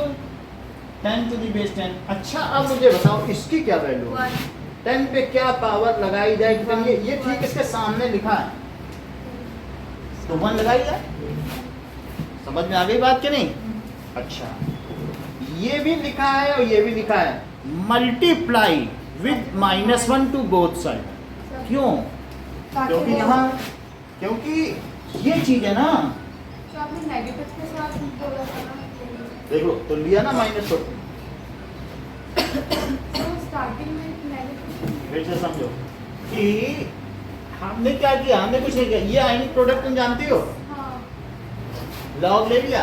Speaker 1: 10 to the base 10। अच्छा अब मुझे बताओ इसकी क्या वैल्यू है? 10 पे क्या पावर लगाई जाएगी? ये ठीक इसके सामने लिखा है, तो 1 लगाई जाए। समझ में आ गई बात कि नहीं? अच्छा, ये भी लिखा है और ये भी लिखा है, multiply with -1 to both side. क्यों? क्योंकि यहाँ, क्योंकि ये चीज है ना,
Speaker 3: तो आपने नेगेटिव के साथ बोला था ना,
Speaker 1: देखो तो लिया ना -1।
Speaker 3: तो स्टार्टिंग में नेगेटिव।
Speaker 1: फिर से समझो कि हमने क्या किया, हमने कुछ नहीं किया। ये आयनिक प्रोडक्ट तुम जानती हो,
Speaker 3: हाँ
Speaker 1: लॉग ले लिया।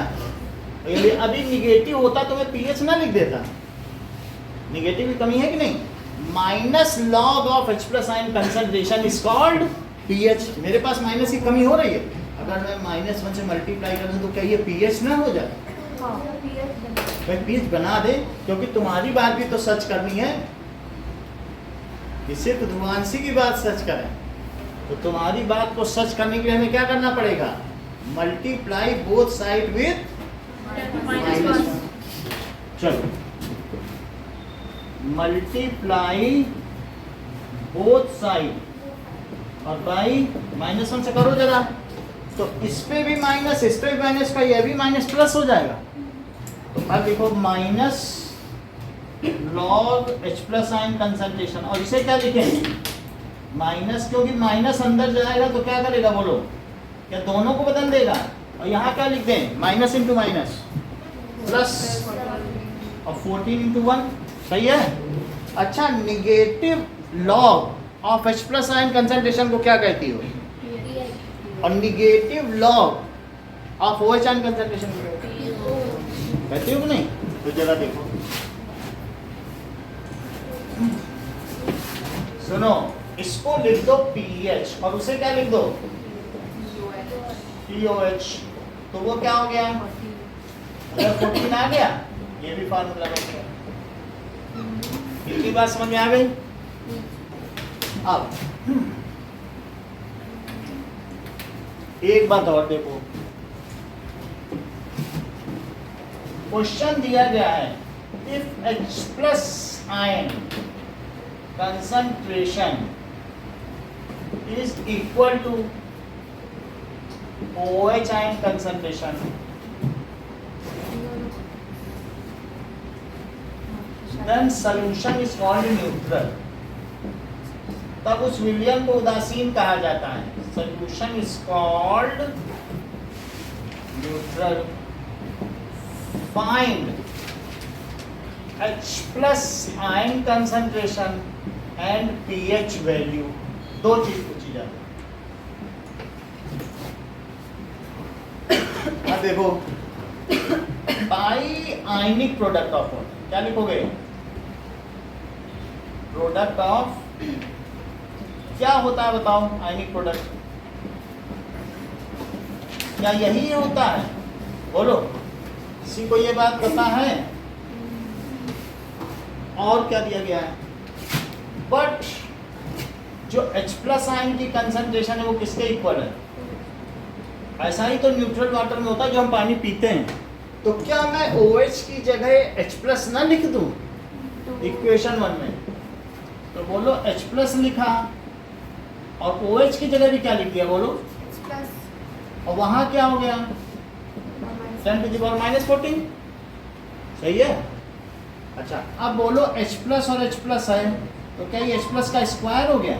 Speaker 1: यदि अभी निगेटिव होता तो मैं pH ना लिख देता। निगेटिव की कमी है कि नहीं? Minus log of H plus ion concentration is called pH। मेरे पास माइनस की कमी हो रही है, अगर मैं -1 से मल्टीप्लाई कर दूं तो क्या ये pH ना हो जाए? भाई pH बना दे, क्योंकि तुम्हारी बात भी तो सच करनी है। इससे तो ध्रुवांशी की बात सच करें, तो तुम्हारी बात को सच करने के लिए हमें क्या करना पड़ेगा? Multiply both side with -1। चलो, मल्टीप्लाई बोथ साइड और बाई -1 से करो जरा, तो इस पे भी माइनस, इस पे भी माइनस का, ये भी माइनस प्लस हो जाएगा। तो अब देखो minus log H plus ion concentration, और इसे क्या लिखेंगे? माइनस, क्योंकि माइनस अंदर जाएगा तो क्या करेगा बोलो? क्या दोनों को बदल देगा? और यहाँ क्या लिख दें? माइनस इंटू माइनस प्लस, और 14 इंटू 1। सही है? अच्छा, negative log of H plus ion concentration को क्या कहती हो? और negative log of OH ion concentration को कहती हो कि नहीं? तो जरा देखो, सुनो, इसको लिख दो pH और उसे क्या लिख दो? POH। तो वो क्या हो गया? अगर 14 आ गया, ये भी फार्मूला बन गया। इतनी बात समझ में आ गई? अब एक बात और देखो, क्वेश्चन दिया गया है, if H plus ion concentration is equal to OH ion concentration, then solution is called neutral। तब उस विलयन को उदासीन कहा जाता है। Solution is called neutral। Find H plus ion concentration and pH value। दो चीज पूछी जाती है। अब देखो, पाई आयनिक प्रोडक्ट ऑफ वाटर, क्या लिखोगे? प्रोडक्ट ऑफ, क्या होता है बताओ? आयनिक प्रोडक्ट क्या यही होता है? बोलो, किसी को ये बात पता है? और क्या दिया गया है? बट जो H प्लस आयन की कंसंट्रेशन है वो किसके इक्वल है? ऐसा ही तो न्यूट्रल वाटर में होता है जो हम पानी पीते हैं। तो क्या मैं OH की जगह H प्लस ना लिख दूं इक्वेशन 1 में? तो तो बोलो H प्लस लिखा और OH की जगह भी क्या लिख दिया बोलो,
Speaker 2: प्लस
Speaker 1: और वहां क्या हो गया 10 to the power minus 14, सही है। अच्छा अब बोलो H प्लस और H प्लस है तो क्या ये H प्लस का स्क्वायर हो गया,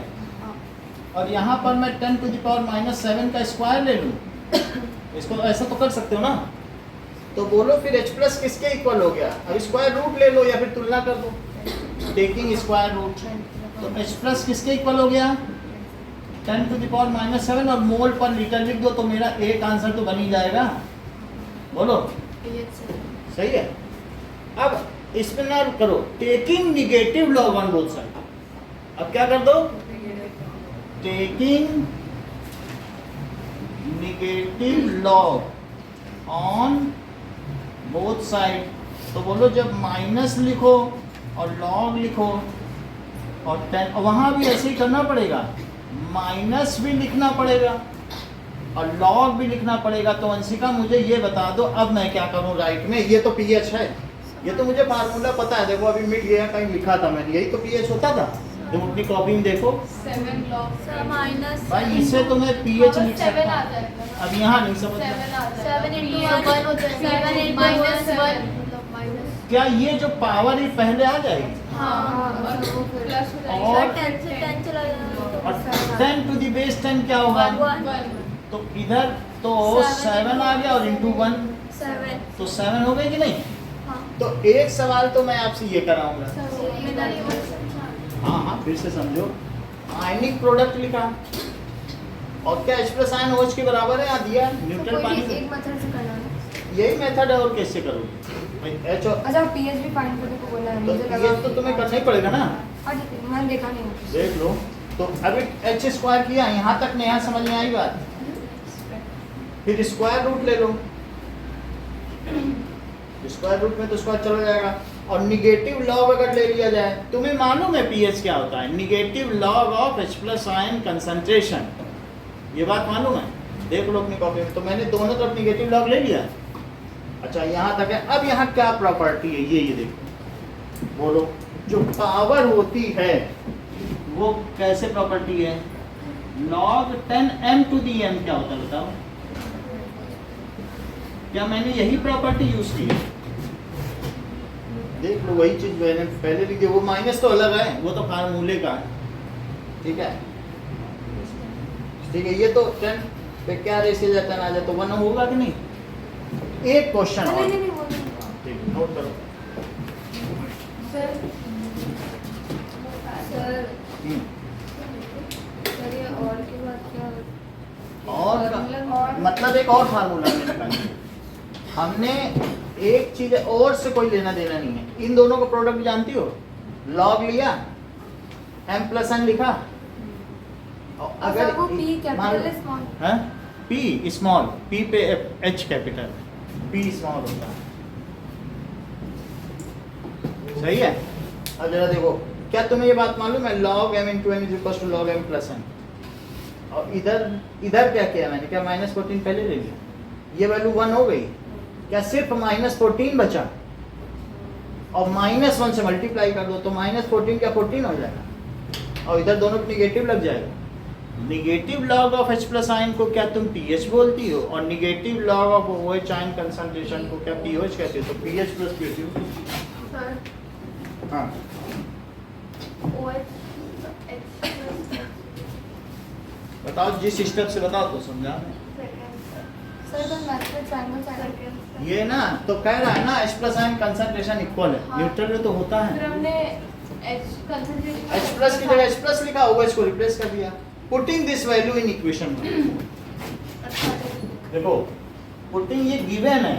Speaker 1: और यहाँ पर मैं 10 to the power minus 7 का स्क्वायर ले लूँ, इसको ऐसा तो कर सकते हो ना। तो बोलो फिर H प्लस किसके इक्वल हो गया, अब स्क्वायर रूट ले लो या फिर तुलना कर दो, टेकिंग स्क्वायर रूट। तो H प्लस किसके इक्वल हो गया 10 to the power minus 7, और मोल पर लीटर लिख दो तो मेरा एक आंसर तो बन ही जाएगा, बोलो सही है। अब इसमें ना करो taking negative log on both side, अब क्या कर दो taking negative log on both side. तो बोलो जब माइनस लिखो और लॉग लिखो और 10, वहां भी ऐसे ही करना पड़ेगा, माइनस भी लिखना पड़ेगा और लॉग भी लिखना पड़ेगा। तो अंशिका मुझे ये बता दो अब मैं क्या करूं राइट में, ये तो पीएच है, ये तो मुझे फार्मूला पता है, देखो अभी मिट गया कहीं लिखा था मैंने, यही तो पीएच होता था, तुम अपनी कॉपी में देखो
Speaker 3: 7 log
Speaker 6: सर माइनस
Speaker 1: भाई, इससे तो मैं पीएच लिख
Speaker 3: 7
Speaker 1: सकता
Speaker 3: आ
Speaker 1: हूं।
Speaker 3: जाएगा,
Speaker 1: अब यहाँ नहीं समझ
Speaker 3: 7 आ जाएगा,
Speaker 6: 7 into
Speaker 3: ये
Speaker 6: 1
Speaker 3: 1 हो जाएगा,
Speaker 6: 7 into
Speaker 3: minus
Speaker 6: 1
Speaker 3: 1 मतलब minus,
Speaker 1: क्या ये जो पावर ही पहले आ जाएगी
Speaker 3: हाँ और प्लस हो
Speaker 1: और-
Speaker 3: जाएगा,
Speaker 6: 10 से 10 चला जाएगा
Speaker 1: और 10 to the base 10 क्या होगा,
Speaker 3: 1
Speaker 1: तो इधर तो 7 आ गया और इंटू 1
Speaker 6: 7
Speaker 1: तो 7 हो गई कि नहीं।
Speaker 6: हाँ
Speaker 1: तो एक सवाल तो मैं आपसे ये कराऊंगा, हाँ हाँ फिर से समझो, आयनिक प्रोडक्ट लिखा और क्या H प्लस आयन OH के बराबर है, यहाँ दिया न्यूट्रल पानी से,
Speaker 2: एक मेथड से करना है।
Speaker 1: यही मेथड है और कैसे करोगे भाई H और
Speaker 2: अच्छा पीएच भी फाइंड करने को बोला है,
Speaker 1: तो
Speaker 2: मुझे लगा
Speaker 1: ये तो तुम्हें करना ही पड़ेगा ना,
Speaker 2: हाँ ठीक है, मैंने देखा नहीं है।
Speaker 1: देख लो। तो अभी H स्क्वायर किया, यहाँ तक नहीं, यहाँ समझ में आई बात, फिर स्क्वायर रूट ले लो, स्क्वायर रूट में तो स्क्वायर चला जाएगा, और निगेटिव लॉग अगर ले लिया जाए, तुम्हें मालूम है पीएच क्या होता है, negative log of H plus ion concentration, ये बात मालूम है, देख लो अपनी कॉपी में। तो मैंने दोनों तरफ निगेटिव लॉग ले लिया, अच्छा यहाँ तक है। अब यहाँ क्या प्रॉपर्टी है ये देखो, बोलो जो पावर होती है वो कैसे प्रॉपर्टी है, log 10m to the m क्या होता है बताओ, क्या मैंने यही प्रॉपर्टी यूज की है, देख लो वही चीज मैंने पहले लिखी, वो माइनस तो अलग है, वो तो फार्मूले का है, ठीक है ठीक है। ये तो 10 पे क्या रेशियो जाता ना जाए तो 1 होगा कि नहीं। एक क्वेश्चन और,
Speaker 2: नहीं वो नहीं।
Speaker 1: ठीक नोट करो।
Speaker 3: सर
Speaker 2: सर
Speaker 1: हम्म,
Speaker 2: सर ये और के बाद क्या
Speaker 1: और
Speaker 2: और
Speaker 1: मतलब एक और फार्मूला हमने निकाला, हमने एक चीज और से कोई लेना देना नहीं है, इन दोनों का प्रोडक्ट जानती हो, लॉग लिया m प्लस n लिखा, और
Speaker 2: अगर वो P
Speaker 1: मान
Speaker 2: कैपिटल
Speaker 1: लो-
Speaker 2: है स्मॉल
Speaker 1: हैं? P स्मॉल, P पे H कैपिटल, P स्मॉल होता है, सही है। अब जरा देखो, क्या तुम्हें ये बात मालूम है log m into m is equals to log m plus n, और इधर क्या किया मैंने, क्या -14 पहले ले लिया, ये वैल्यू 1 हो गई, क्या सिर्फ -14 बचा, और -1 से मल्टीप्लाई कर दो तो -14 क्या 14 हो जाएगा, और इधर दोनों निगेटिव लग जाएगा। Negative log of H plus ion को क्या तुम pH बोलती हो, और negative log of OH ion concentration को क्या pOH कहते हो, तो pH प्लस PO2।
Speaker 3: सर
Speaker 1: हाँ
Speaker 3: OH H
Speaker 1: बताओ, जिस स्टेप से बताओ तो समझा मैं।
Speaker 2: सर तो मैथड ट्रायंगल साइड
Speaker 1: ये ना तो कह रहा है ना H plus ion concentration equal है,
Speaker 3: हाँ।
Speaker 1: न्यूट्रल में तो होता
Speaker 3: फिर
Speaker 1: है,
Speaker 3: हमने H concentration
Speaker 1: H प्लस की जगह H प्लस लिखा, OH को रिप्लेस कर दिया, putting this value in equation में। देखो पुटिंग ये गिवन है,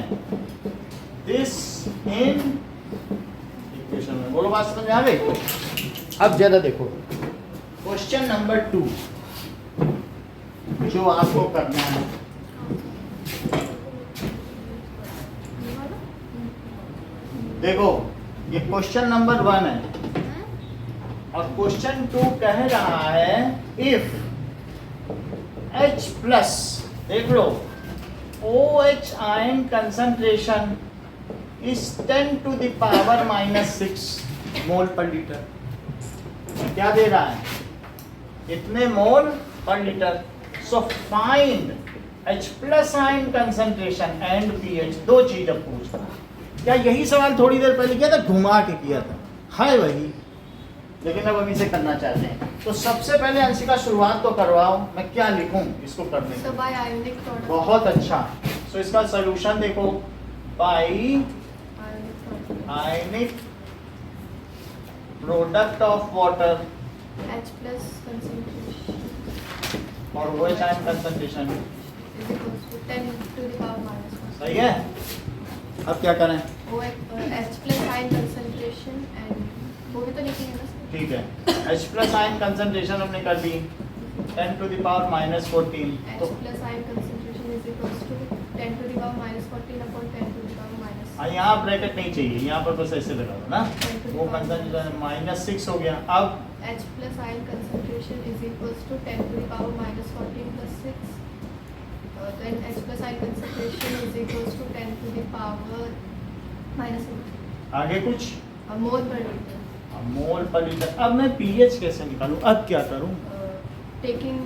Speaker 1: दिस इन इक्वेशन में, बोलो बात समझ में आ गई। अब जरा देखो क्वेश्चन नंबर 2 जो आपको करना है, देखो ये क्वेश्चन नंबर 1 है और क्वेश्चन 2 कह रहा है इफ H प्लस, देख लो OH ion concentration is 10 to the power -6 mole per litre, क्या दे रहा है, इतने मोल per litre. So find H plus ion concentration and pH, दो चीज अब पूछ रहा है। क्या यही सवाल थोड़ी देर पहले किया था, घुमा के किया था, है वही, लेकिन अब हम इसे करना चाहते हैं। तो सबसे पहले अंशिका शुरुआत तो करवाओ, मैं क्या लिखूं इसको करने के
Speaker 3: So
Speaker 1: लिए?
Speaker 3: by ionic product.
Speaker 1: बहुत अच्छा। सो इसका सोल्यूशन देखो, by
Speaker 3: Ionic product.
Speaker 1: Ionic product of water
Speaker 3: H plus concentration
Speaker 1: और OH ion concentration,
Speaker 3: is equals to 10 to the power minus 1.
Speaker 1: सही है। अब क्या करें,
Speaker 3: H plus ion concentration and वो भी तो लिखेंगे ना सर?
Speaker 1: ठीक है, H प्लस आयन कंसंट्रेशन हमने कर दी 10 to the power minus 14,
Speaker 3: H
Speaker 1: तो
Speaker 3: plus ion concentration is equals to 10 to the power minus 14 upon 10 to the power minus.
Speaker 1: यहाँ ब्रैकेट नहीं चाहिए, यहाँ पर बस ऐसे लगा दो ना, वो कंसंट्रेशन माइनस 6 हो गया। अब
Speaker 3: H plus ion concentration is equals to 10 to the power minus 14 plus 6. Then H plus ion concentration is equals to 10 to the power minus 8.
Speaker 1: आगे कुछ
Speaker 3: Mole per liter.
Speaker 1: मोल पर लीटर। अब मैं pH कैसे निकालूं, अब क्या करूं,
Speaker 3: Taking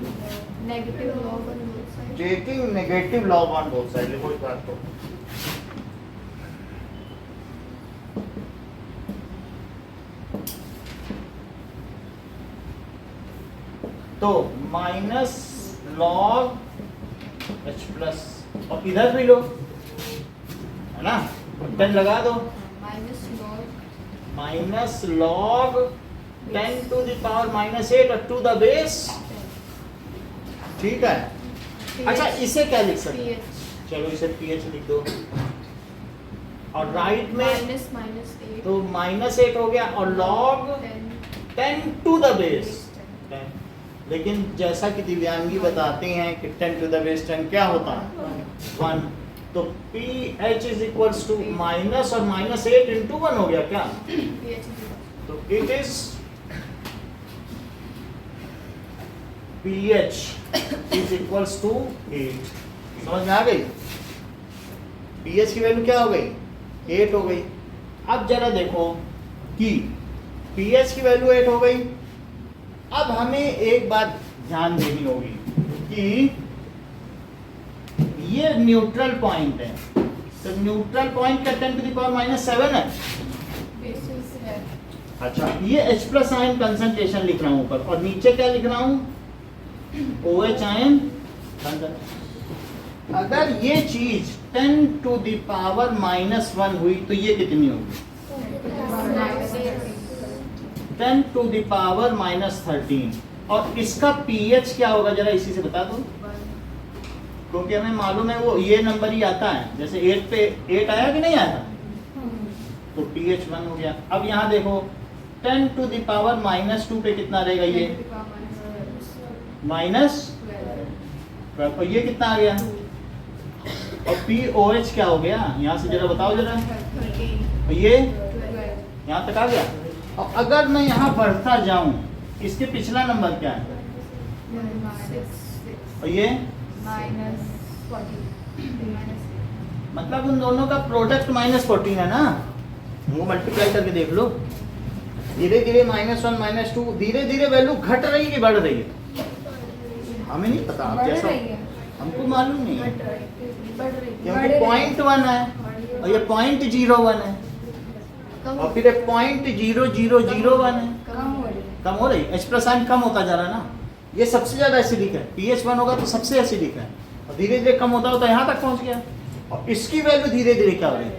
Speaker 3: negative log on both sides.
Speaker 1: Taking negative log on both side, लिखो इस बात को। तो माइनस लॉग H प्लस, और इधर भी लो, है ना, 10 लगा दो,
Speaker 3: Minus log
Speaker 1: minus log 10 to the power minus 8 और टू द बेस, ठीक है। अच्छा इसे क्या लिख सकते हैं,
Speaker 3: pH
Speaker 1: चलो इसे pH लिख दो, और राइट में
Speaker 3: minus 8
Speaker 1: तो माइनस 8 हो गया और लॉग 10 टू द बेस 10। लेकिन जैसा कि दिव्यांगी बताते हैं कि 10 टू द बेस 10 क्या होता है, 1। तो pH is equals to minus और माइनस 8 इंटू 1 हो गया क्या,
Speaker 3: pH
Speaker 1: तो it is pH is equals to 8। समझ में आ गई, pH की वैल्यू क्या हो गई, 8 हो गई। अब जरा देखो कि pH की वैल्यू 8 हो गई। अब हमें एक बात ध्यान देनी होगी कि ये न्यूट्रल पॉइंट है, तो न्यूट्रल पॉइंट का 10 टू द पावर माइनस 7 है।
Speaker 3: basis है।
Speaker 1: अच्छा ये H प्लस आयन कंसंट्रेशन लिख रहा हूं ऊपर, और नीचे क्या लिख रहा हूं, OH आयन। अगर ये चीज 10 टू द पावर माइनस 1 हुई तो ये कितनी होगी, 10 टू द पावर माइनस 13। और इसका pH क्या होगा जरा इसी से बता दो, क्योंकि हमें मालूम है वो ये नंबर ही आता है, जैसे 8 पे 8 आया कि नहीं आया, तो pH 1 हो गया। अब यहाँ देखो 10 टू द पावर माइनस 2 पे कितना रहेगा, ये माइनस 12, और ये कितना आ गया, और POH क्या हो गया, यहाँ से जरा बताओ जरा,
Speaker 3: 13
Speaker 1: और ये
Speaker 3: 12
Speaker 1: यहाँ तक आ गया। और अगर मैं यहाँ बढ़ता जाऊं, इसके पिछला नंबर क्या है, और ये
Speaker 3: minus 40
Speaker 1: मतलब उन दोनों का प्रोडक्ट माइनस 14 है ना, वो मल्टीप्लाई करके देख लो। धीरे धीरे -1 -2 धीरे धीरे वैल्यू घट रही है कि बढ़ रही है, हमें नहीं पता, आप जैसा हमको मालूम नहीं है, क्योंकि 0.1 है और ये 0.01 है और फिर 0.0001 है, कम हो रही। H प्लस आयन कम होता जा रहा है ना, ये सबसे ज्यादा एसिडिक है, pH 1 होगा तो सबसे एसिडिक है, और धीरे धीरे कम होता होता यहाँ तक पहुँच गया, और इसकी वैल्यू धीरे धीरे क्या हो रही है,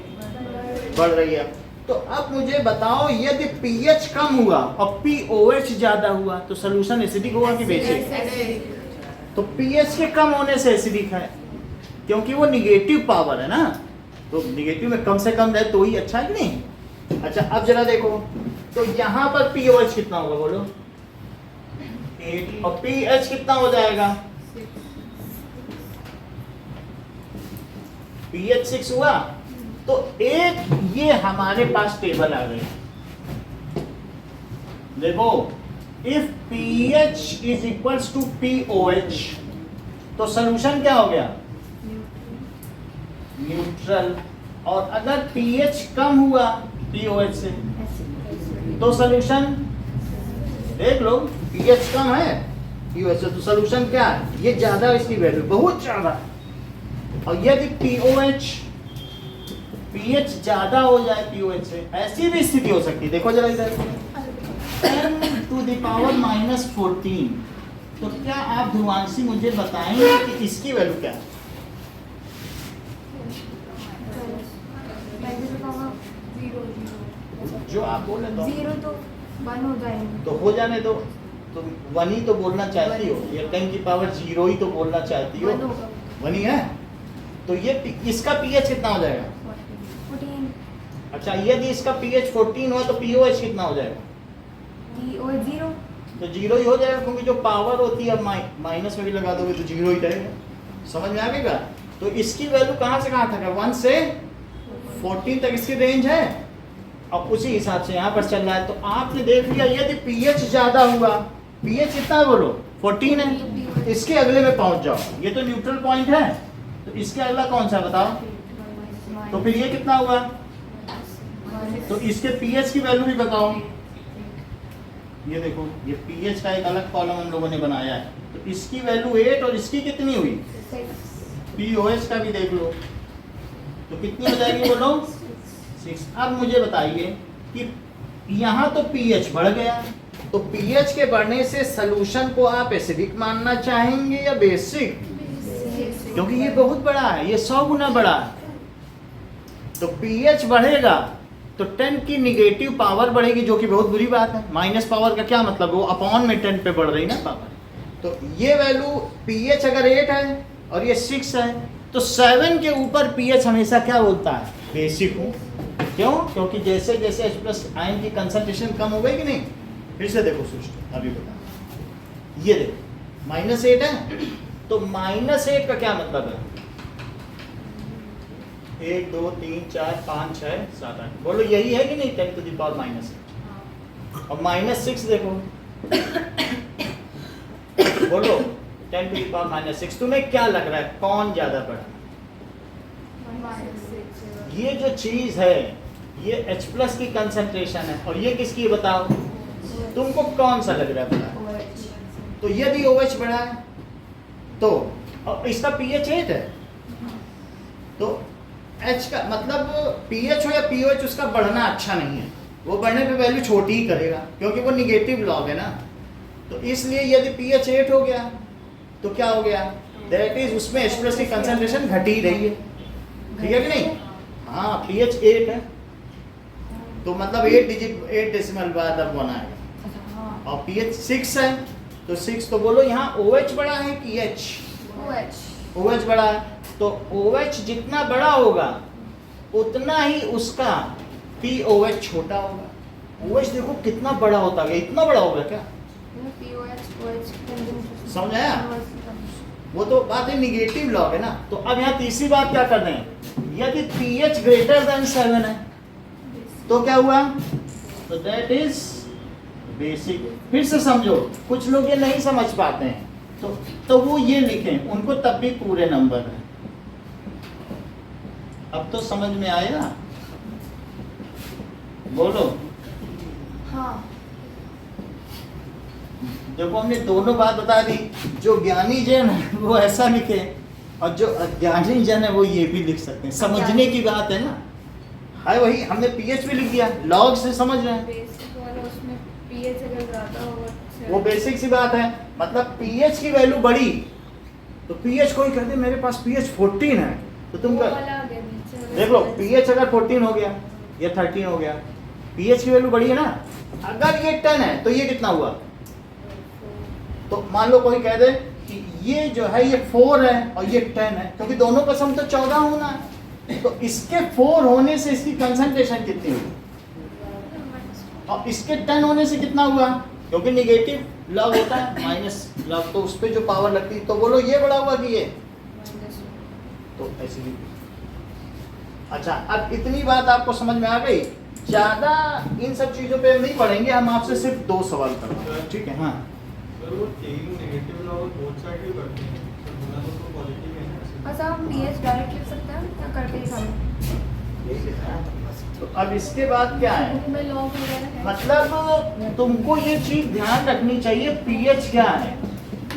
Speaker 1: बढ़ रही है। तो अब मुझे बताओ यदि pH कम हुआ और POH ज्यादा हुआ तो सोल्यूशन एसिडिक होगा कि बेसिक, तो pH के कम होने से एसिडिक है, क्योंकि वो निगेटिव पावर है ना, तो निगेटिव में कम से कम रहे तो ही अच्छा है कि नहीं। अच्छा अब जरा देखो, तो यहाँ पर POH कितना होगा बोलो, 8, और pH कितना हो जाएगा, pH 6 हुआ, तो एक ये हमारे पास टेबल आ गई। देखो if pH is equals to POH तो सोल्यूशन क्या हो गया, न्यूट्रल, और अगर pH कम हुआ POH से तो सोल्यूशन देख लो पीएच कम है पीओएच से, तो सोल्यूशन क्या है, ये ज्यादा इसकी वैल्यू बहुत ज्यादा है। और यदि पीओएच पीएच ज्यादा हो जाए पीओएच से, ऐसी भी स्थिति हो सकती है, देखो जरा इधर 10 टू द पावर -14, तो क्या आप ध्रुवांशी मुझे बताएंगे कि इसकी वैल्यू क्या है? जो आप बोले तो
Speaker 2: 0 तो 1 हो जाएंगे।
Speaker 1: तो हो जाने दो, तो 1 ही तो बोलना चाहती हो, ये 10 की पावर 0 ही तो बोलना चाहती हो, 1 ही है। तो ये इसका पीएच कितना हो जाएगा?
Speaker 2: 14
Speaker 1: अच्छा यदि इसका पीएच 14 हो तो पीओएच कितना हो जाएगा?
Speaker 2: और 0
Speaker 1: तो 0 ही हो जाएगा, क्योंकि जो पावर होती है माइनस में भी लगा दोगे तो 0 ही रहेगा। समझ में आ गएगा? तो इसकी वैल्यू कहाँ से कहाँ तक है? 1 से 14 तक इसकी रेंज है। अब उसी हिसाब से यहाँ पर चल रहा है। तो आपने देख लिया यदि पीएच ज्यादा हुआ, पीएच कितना है बोलो? 14 है। इसके अगले में पहुंच जाओ, ये तो न्यूट्रल पॉइंट है, तो इसके अगला कौन सा बताओ? तो फिर ये कितना हुआ? तो इसके पीएच की वैल्यू भी बताओ। ये देखो, ये पीएच का एक अलग कॉलम हम लोगों ने बनाया है, तो इसकी वैल्यू 8 और इसकी कितनी हुई? पीओएच का भी देख लो, तो कितनी हो जाएगी बोलो? 6। अब मुझे बताइए कि यहाँ तो पीएच बढ़ गया, तो पीएच के बढ़ने से सॉल्यूशन को आप एसिडिक मानना चाहेंगे या बेसिक? क्योंकि ये बहुत बड़ा है, ये 100 गुना बड़ा है। तो पीएच बढ़ेगा तो 10 की निगेटिव पावर बढ़ेगी, जो कि बहुत बुरी बात है। माइनस पावर का क्या मतलब, वो अपॉन में 10 पे बढ़ रही ना पावर। तो ये वैल्यू पीएच अगर 8 है और ये 6 है, तो 7 के ऊपर पीएच हमेशा क्या बोलता है? बेसिक हूँ। क्यों? क्योंकि जैसे जैसे H+ आयन की कंसंट्रेशन कम हो गई कि नहीं। फिर से देखो सृष्टि, अभी बता, ये देखो -8 है, तो -8 का क्या मतलब है? 1 2 3 4 5 6 7 8, बोलो यही है कि नहीं? 10 टू द पावर -8 और -6 देखो बोलो 10 टू द पावर -6। तुम्हें क्या लग रहा है कौन ज्यादा बड़ा? ये जो चीज है ये H+ की कंसंट्रेशन है, और ये किसकी है बताओ? तुमको कौन सा लग रहा है बड़ा? तो यदि OH बड़ा है तो, और इसका pH 8 है, तो H का मतलब pH हो या pOH उसका बढ़ना अच्छा नहीं है, वो बढ़ने पे वैल्यू छोटी ही करेगा, क्योंकि वो निगेटिव लॉग है ना। तो इसलिए यदि pH 8 हो गया तो क्या हो गया? दैट इज उसमें H+ की कंसंट्रेशन घट ही रही है, ठीक है कि नहीं? हाँ, pH 8 है तो मतलब 8 डेसिमल बाद अब 1 आएगा, और pH 6 है तो 6, तो बोलो यहाँ OH बड़ा है कि H? OH बड़ा है, तो OH जितना बड़ा होगा उतना ही उसका pOH छोटा होगा। OH देखो कितना बड़ा होता गया, इतना बड़ा होगा क्या? समझ आया? वो तो बात है, निगेटिव लॉग है ना। तो अब यहाँ तीसरी बात क्या कर रहे हैं, यदि pH ग्रेटर देन 7 है तो क्या हुआ? तो दैट इज बेसिक। फिर से समझो, कुछ लोग ये नहीं समझ पाते हैं, तो वो ये लिखें, उनको तब भी पूरे नंबर है। अब तो समझ में आएगा, बोलो।
Speaker 2: हाँ।
Speaker 1: देखो हमने दोनों बात बता दी, जो ज्ञानी जन है वो ऐसा लिखे, और जो अज्ञानी जन है वो ये भी लिख सकते हैं। समझने की बात है ना, है वही। हमने पीएच भी लिख दिया, लॉग से समझ रहे हैं।
Speaker 2: बेसिक वाला उसमें पीएच अगर ज्यादा होगा,
Speaker 1: वो बेसिक सी बात है, मतलब पीएच की वैल्यू बढ़ी तो पीएच कोई कहते मेरे पास पीएच 14 है, तो तुम कर देख लो, पीएच अगर 14 हो गया या 13 हो गया, पीएच की वैल्यू बढ़ी है ना। अगर ये 10 है तो ये कितना हुआ? तो मान लो कोई कह दे कि ये जो है ये 4 है और ये 10 है, क्योंकि दोनों का सम तो 14 होना है, तो इसके 4 होने से इसकी कंसंट्रेशन कितनी हुई, और इसके 10 होने से कितना हुआ? क्योंकि निगेटिव लॉग होता है, माइनस लॉग, तो उस पर जो पावर लगती है, तो बोलो ये बड़ा हुआ कि ये? तो ऐसे ही। अच्छा, अब इतनी बात आपको समझ में आ गई। ज्यादा इन सब चीजों पे नहीं पढ़ेंगे, हम आपसे सिर्फ 2 सवाल करवाएंगे, ठीक है? हाँ,
Speaker 7: वो नेगेटिव लॉग बोथ साइड भी करते हैं, तो बोला तो पॉजिटिव है ना।
Speaker 2: अच्छा, हम पीएच डायरेक्ट लिख सकते हैं या करके ही हम?
Speaker 1: यही लिखा है। तो अब इसके बाद क्या है,
Speaker 3: बुक में लॉग वगैरह है?
Speaker 1: मतलब तुमको ये चीज ध्यान रखनी चाहिए, पीएच क्या है,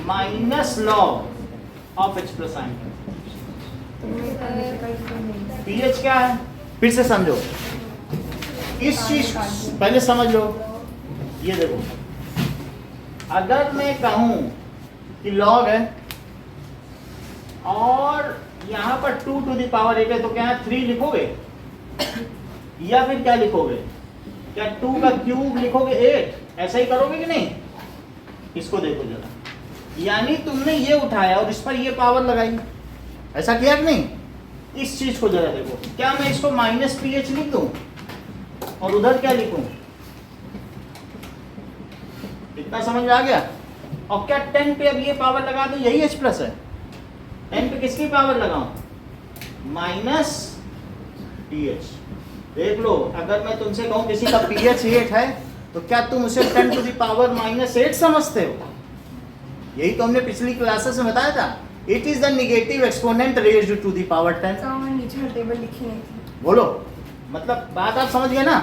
Speaker 1: minus log of H plus ion. PH क्या है, फिर से समझो इस चीज पहले समझ लो। ये देखो, अगर मैं कहूं कि लॉग है और यहाँ पर 2 टू द पावर 8 है, तो क्या 3 लिखोगे या फिर क्या लिखोगे, क्या 2 का क्यूब लिखोगे 8, ऐसा ही करोगे कि नहीं? इसको देखो जरा, यानी तुमने ये उठाया और इस पर ये पावर लगाई, ऐसा किया कि नहीं? इस चीज को जरा देखो, क्या मैं इसको माइनस पीएच लिख दूं और उधर क्या लिखूं? इतना समझ में आ गया? और क्या 10 पे अब ये पावर लगा दूं, यही एच प्लस है, 10 पे किसकी पावर लगाऊं, माइनस पीएच। देख लो, अगर मैं तुमसे कहूं किसी का पीएच 8 है तो क्या तुम उसे 10 टू द पावर माइनस 8 समझते हो? यही तो हमने पिछली क्लासेस में बताया था, it is the negative exponent raised to the power 10।
Speaker 2: नीचे टेबल लिखी नहीं थी।
Speaker 1: बोलो, मतलब बात आप समझ गए ना?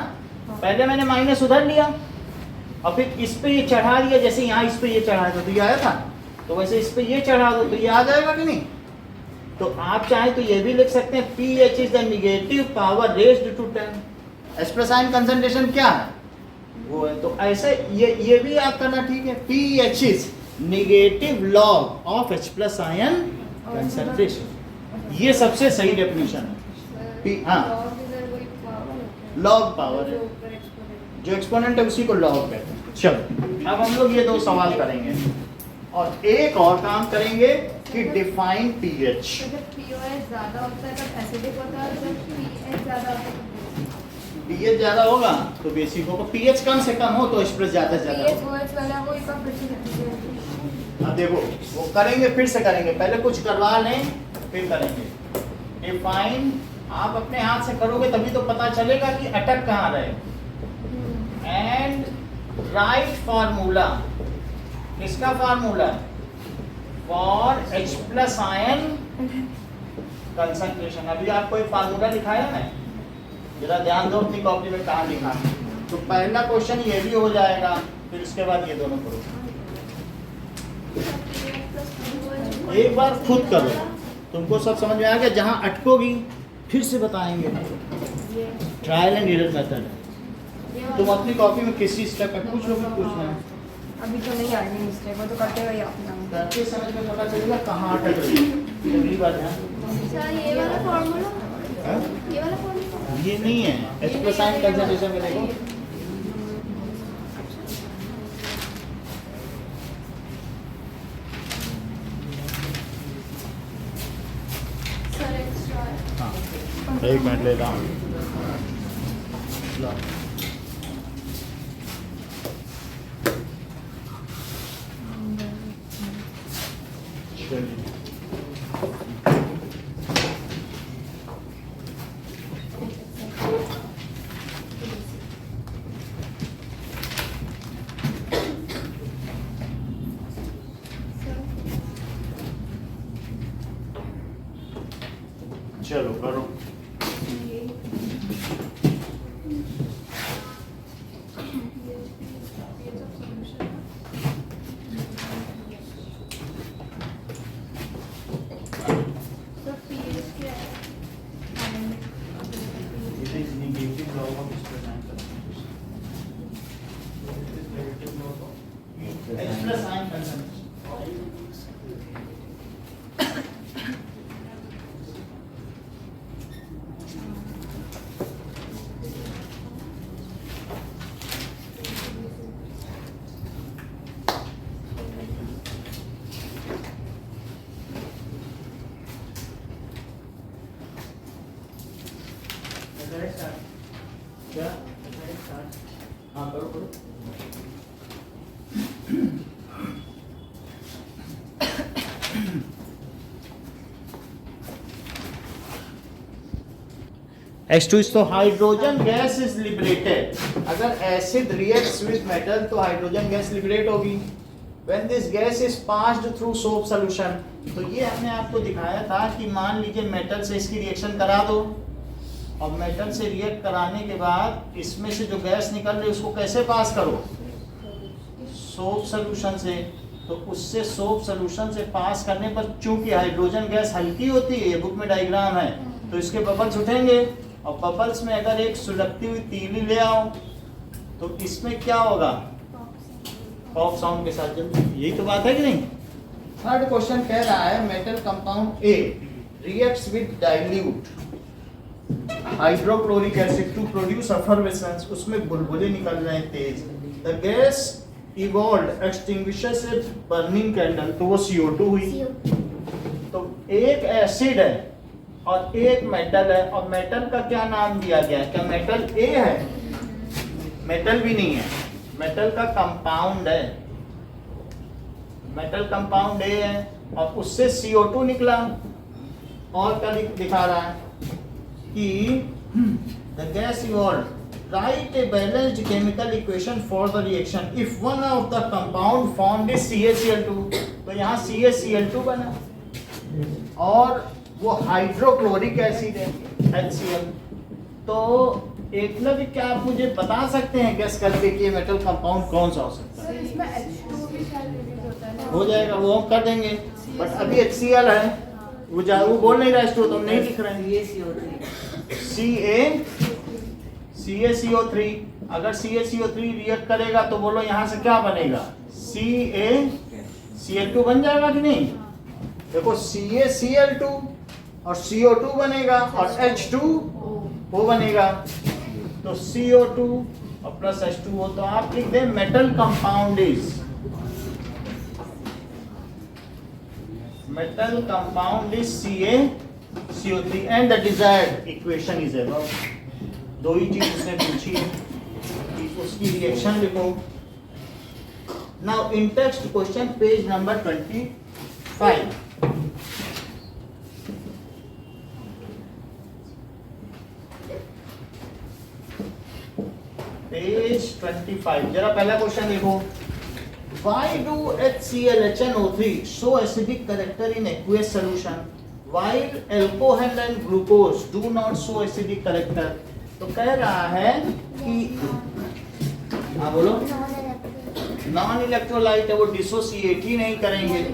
Speaker 1: पहले मैंने माइनस उधर लिया और फिर इस पे ये चढ़ा दिया, जैसे यहाँ इस पे ये चढ़ा दो तो ये आया था, तो वैसे इस पे ये चढ़ा दो तो ये आ जाएगा कि नहीं? तो आप चाहें तो ये भी लिख सकते हैं, pH is the negative power raised to 10। H plus ion concentration क्या है, वो है। तो ऐसे ये भी आप करना, ठीक है, pH is negative log of H plus ion concentration, ये सबसे सही डेफिनेशन है। हाँ, लॉग पावर है, जो एक्सपोनेंट है उसी को लॉग कहते हैं। चलो अब हम लोग ये 2 सवाल करेंगे और एक और काम करेंगे कि डिफाइन पीएच।
Speaker 3: जब पीओएच ज्यादा होता है तब एसिडिक होता है, जब पीएच ज्यादा होता है
Speaker 1: पीएच ज्यादा होगा तो बेसिक होगा, पीएच कम से कम हो तो एच प्लस ज्यादा से ज्यादा
Speaker 2: पीएच
Speaker 1: हो।
Speaker 2: ओएच वाला वो एक फिर से लिखिए।
Speaker 1: अब देखो, वो करेंगे, फिर से करेंगे, पहले कुछ करवा लें फिर करेंगे। डिफाइन आप अपने हाथ से करोगे तभी तो पता चलेगा कि अटक कहाँ रहे। एंड राइट फार्मूला, किसका formula, for H plus ion concentration. अभी आपको एक फार्मूला दिखाया ना, जरा ध्यान दो अपनी कॉपी में कहाँ लिखा। तो पहला क्वेश्चन ये भी हो जाएगा, फिर उसके बाद ये दोनों करो। एक बार खुद करो, तुमको सब समझ में आ गया। जहाँ अटकोगी फिर से बताएंगे, ट्रायल एंड एरर मेथड है। तुम अपनी कॉपी में किसी स्टेप पे पूछ लोगे, पूछना है
Speaker 2: अभी तो नहीं आएगी मिस्टेक, वो तो करते हुए अपना
Speaker 1: करते समझ में पता चलेगा कहाँ अटक रही है। अगली बार ध्यान,
Speaker 3: अच्छा ये वाला फार्मूला,
Speaker 1: हाँ?
Speaker 3: ये वाला फार्मूला
Speaker 1: ये नहीं है, एच प्लस आयन कंसंट्रेशन में देखो।
Speaker 3: सर एक्स्ट्रा है।
Speaker 1: हाँ, एक मिनट लेता हूँ। लो। चलिए। चलो करो। It is negative log of express sign concentration. Express sign concentration. क्या? हाँ करो करो। H2 is तो हाइड्रोजन गैस इज लिबरेटेड। अगर एसिड रिएक्ट्स विद मेटल तो हाइड्रोजन गैस लिबरेट होगी। When this gas is passed through soap solution, तो ये हमने आपको दिखाया था कि मान लीजिए मेटल से इसकी रिएक्शन करा दो और मेटल से रिएक्ट कराने के बाद इसमें से जो गैस निकल रही है उसको कैसे पास करो, सोप सोल्यूशन से। तो उससे सोप सोल्यूशन से पास करने पर चूंकि हाइड्रोजन गैस हल्की होती है, ये बुक में डायग्राम है, तो इसके बबल्स उठेंगे और बबल्स में अगर एक सुलगती हुई तीली ले आओ तो इसमें क्या होगा, पॉप साउंड के साथ जल्दी, यही तो बात है कि नहीं। थर्ड क्वेश्चन कह रहा है metal compound A reacts with dilute hydrochloric acid to produce effervescence, उसमें बुलबुले निकल रहे हैं तेज। The gas evolved extinguishers a burning candle, तो वो CO2 हुई। तो एक एसिड है और एक मेटल है, और मेटल का क्या नाम दिया गया है, क्या मेटल ए है, मेटल भी नहीं है, मेटल का कंपाउंड है, मेटल कंपाउंड ए है और उससे CO2 निकला। और क्या दिखा रहा है कि the gas evolved write a balanced chemical equation for the reaction if one of the compound formed is CaCl2, तो यहाँ CaCl2 बना और वो हाइड्रोक्लोरिक एसिड है HCl। तो एकलव्य क्या आप मुझे बता सकते हैं गैस करके कि ये मेटल कंपाउंड कौन सा हो सकता है?
Speaker 3: इसमें H2 भी शायद रिलीज होता है ना?
Speaker 1: हो जाएगा, वो हम कर देंगे, बट अभी HCl है, वो बोल नहीं रहा है, तो हम नहीं लिख रहे हैं। CaCO3, अगर CaCO3 रिएक्ट करेगा तो बोलो यहाँ से क्या बनेगा, CaCl2 बन जाएगा कि नहीं। देखो CaCl2 और CO2 बनेगा और H2 वो बनेगा, तो CO2 और प्लस H2O, तो आप लिख दें metal compound is CaCO3 and the desired equation is above. दो ही चीज उसने पूछी है, उसकी रिएक्शन लिखो। Now in text question page number 25, page 25, जरा पहला क्वेश्चन देखो। Why do HCl HNO3 show acidic character in aqueous solution while alcohol and glucose do not show acidic character? तो कह रहा है कि हाँ बोलो, नॉन इलेक्ट्रोलाइट है, वो डिसोसिएट ही नहीं करेंगे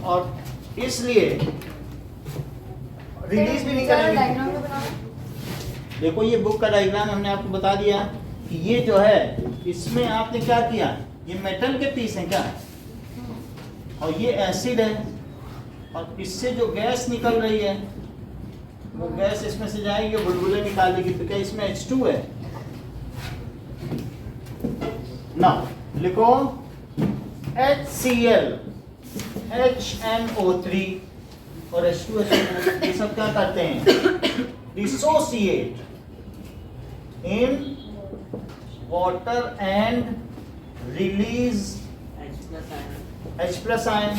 Speaker 1: और इसलिए रिलीज भी नहीं करेंगे। देखो ये बुक का डायग्राम हमने आपको बता दिया कि ये जो है इसमें आपने क्या किया, ये मेटल के पीस हैं क्या, और ये एसिड है, और इससे जो गैस निकल रही है वो गैस इसमें से जाएगी, बुलबुले निकालेगी, तो क्या इसमें H2 है ना। लिखो HCl HNO3 और H2SO4, ये सब क्या करते हैं, dissociate in water and release H+ ion,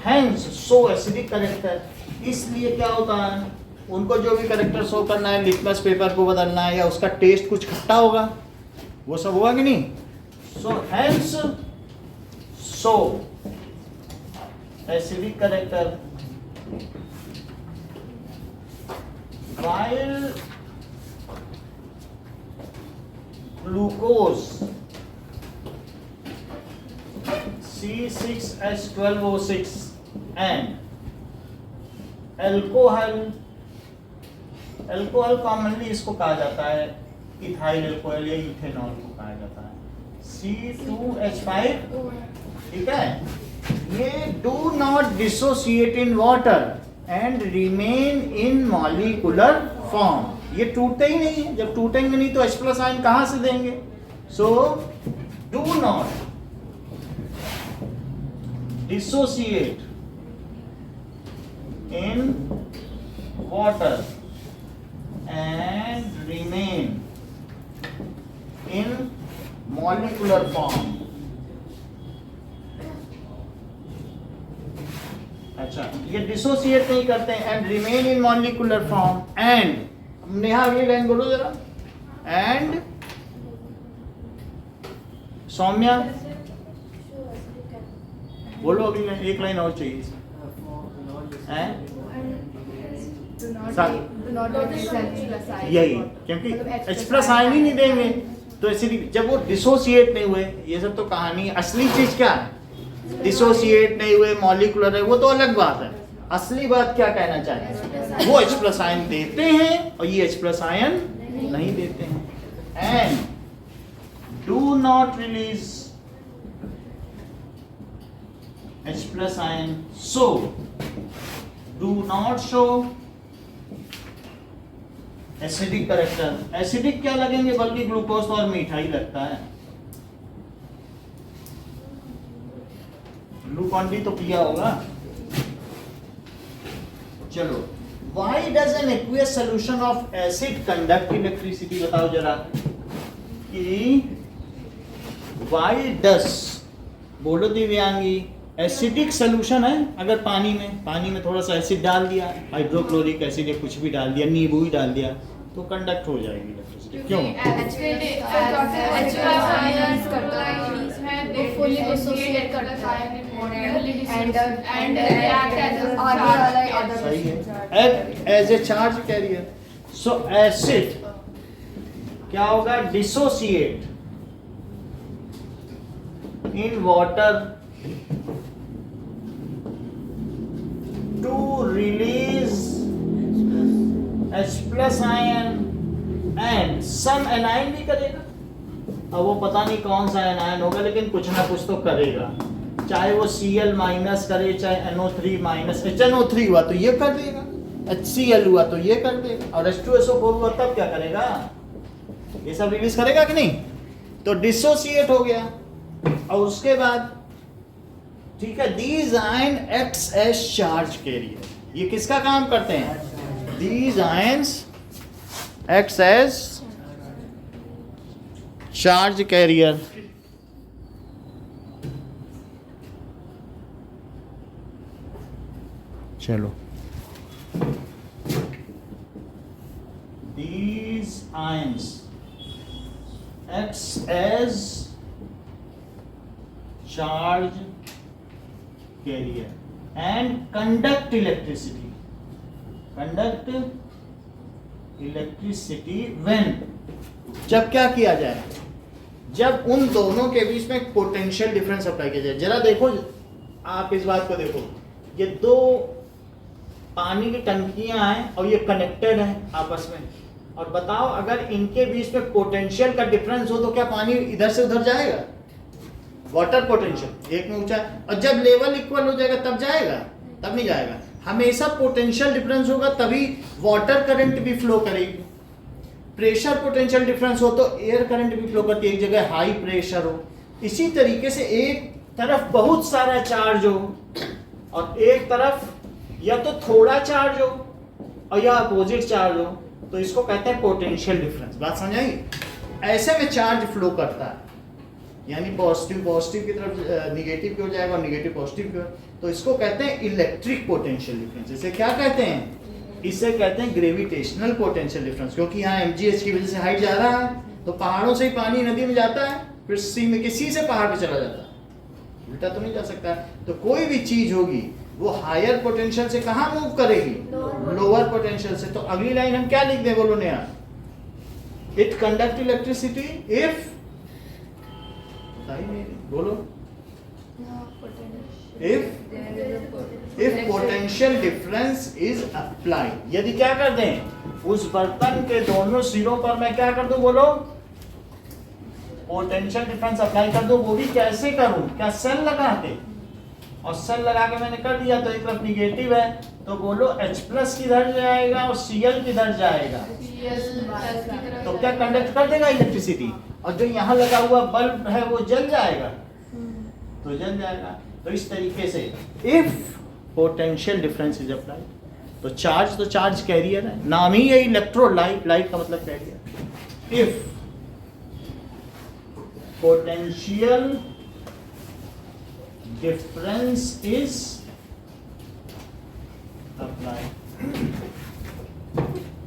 Speaker 1: hence show acidic character. इसलिए क्या होता है, उनको जो भी करेक्टर शो करना है, लिटमस पेपर को बदलना है या उसका टेस्ट कुछ खट्टा होगा, वो सब हुआ कि नहीं। So hence show acidic character while glucose C6H12O6 and alcohol commonly इसको कहा जाता है इथाइल अल्कोहल या इथेनॉल को कहा जाता है, C2H5, ठीक है। ये do not dissociate in water and remain in molecular form, ये टूटते ही नहीं है, जब टूटेंगे नहीं तो H+ आयन कहां से देंगे। So do not dissociate in water and remain in molecular form। अच्छा, ये डिसोसिएट नहीं करते हैं, and remain in molecular form, and Neha अगली लाइन बोलो जरा, एंड सौम्या बोलो अगली लाइन, एक लाइन और चाहिए।
Speaker 3: Do not
Speaker 1: सा-
Speaker 3: do not replace H plus ion.
Speaker 1: यही,
Speaker 3: water.
Speaker 1: क्योंकि
Speaker 3: मतलब
Speaker 1: H प्लस आयन ही नहीं देंगे तो एसिडिक, जब वो डिसोसिएट नहीं हुए, ये सब तो कहानी है। असली चीज क्या है? डिसोसिएट नहीं हुए, मॉलिक्यूलर है, वो तो अलग बात है। असली बात क्या कहना चाहते हैं? वो H प्लस आयन देते हैं और ये H प्लस आयन नहीं देते हैं। And do not release H plus ion, so do not show acidic character. Acidic क्या लगेंगे, बल्कि ग्लूकोज और मीठा ही लगता है। ग्लूकॉन डी तो पिया होगा। चलो, why does an aqueous solution of acid conduct electricity? बताओ जरा कि why does, बोलो दिव्यांगी, एसिडिक सोल्यूशन है, अगर पानी में थोड़ा सा एसिड डाल दिया, हाइड्रोक्लोरिक एसिड या कुछ भी डाल दिया, नींबू ही डाल दिया, तो कंडक्ट हो जाएगी इलेक्ट्रिसिटी। क्यों? सही है, act as a charge carrier. So acid क्या होगा? Dissociate in water to release H plus ion and some anion भी करेगा। अब वो पता नहीं कौन सा anion होगा, लेकिन कुछ ना कुछ तो करेगा। चाहे वो Cl माइनस करे, चाहे NO3 माइनस, HNO3 हुआ तो ये कर देगा, HCl हुआ तो ये कर देगा, और H2SO4 हुआ तब क्या करेगा? ये सब रिलीज करेगा कि नहीं? तो डिसोसिएट हो गया। और उसके बाद ठीक है, these ion acts as charge carrier। ये किसका काम करते हैं? These ions acts as charge carrier। चलो, these ions acts as charge carrier and conduct electricity when, जब क्या किया जाए? जब उन दोनों के बीच में पोटेंशियल डिफरेंस अप्लाई किया जाए। जरा देखो, आप इस बात को देखो, ये दो पानी की टंकियां हैं और ये कनेक्टेड हैं आपस में, और बताओ अगर इनके बीच में पोटेंशियल का डिफरेंस हो तो क्या पानी इधर से उधर जाएगा? वाटर पोटेंशियल एक में ऊंचा है, और जब लेवल इक्वल हो जाएगा तब जाएगा? तब नहीं जाएगा। हमेशा पोटेंशियल डिफरेंस होगा तभी वाटर करंट भी फ्लो करेगी। प्रेशर पोटेंशियल डिफरेंस हो तो एयर करंट भी फ्लो करती है, एक जगह हाई प्रेशर हो। इसी तरीके से एक तरफ बहुत सारा चार्ज हो और एक तरफ या तो थोड़ा चार्ज हो और या अपोजिट चार्ज हो, तो इसको कहते हैं पोटेंशियल डिफरेंस। बात समझ आई? ऐसे में चार्ज फ्लो करता है, यानी पॉजिटिव की तरफ निगेटिव की ओर जाएगा और निगेटिव पॉजिटिव की ओर, तो इसको कहते हैं इलेक्ट्रिक पोटेंशियल डिफरेंस। इसे क्या कहते हैं? इसे कहते हैं ग्रेविटेशनल पोटेंशियल डिफरेंस। क्योंकि यहाँ mgh की वजह से हाइट जा रहा है, तो पहाड़ों से ही पानी नदी में जाता है, फिर सी में किसी से पहाड़ पे चला जाता है, उल्टा तो नहीं जा सकता। तो कोई भी चीज होगी वो हायर पोटेंशियल से कहाँ मूव करेगी? लोअर पोटेंशियल से। तो अगली लाइन हम क्या लिख दें, बोलो नया? इट कंडक्ट इलेक्ट्रिसिटी इफ, बोलो, if potential difference is applied। यदि क्या कर दें, उस बर्तन के दोनों सिरों पर मैं क्या कर दूं, बोलो, पोटेंशियल डिफरेंस अप्लाई कर दूं। वो भी कैसे करूं? क्या सेल लगा के? और सेल लगा के मैंने कर दिया, तो एक तरफ निगेटिव है, तो बोलो H प्लस किधर जाएगा और Cl किधर जाएगा? तो क्या कंडक्ट कर देगा इलेक्ट्रिसिटी? और जो यहाँ लगा हुआ बल्ब है वो जल जाएगा? तो जल जाएगा। तो इस तरीके से if potential difference is applied, तो चार्ज कैरियर है, नाम ही है इलेक्ट्रोलाइट, लाइट का मतलब carrier. If potential difference is applied.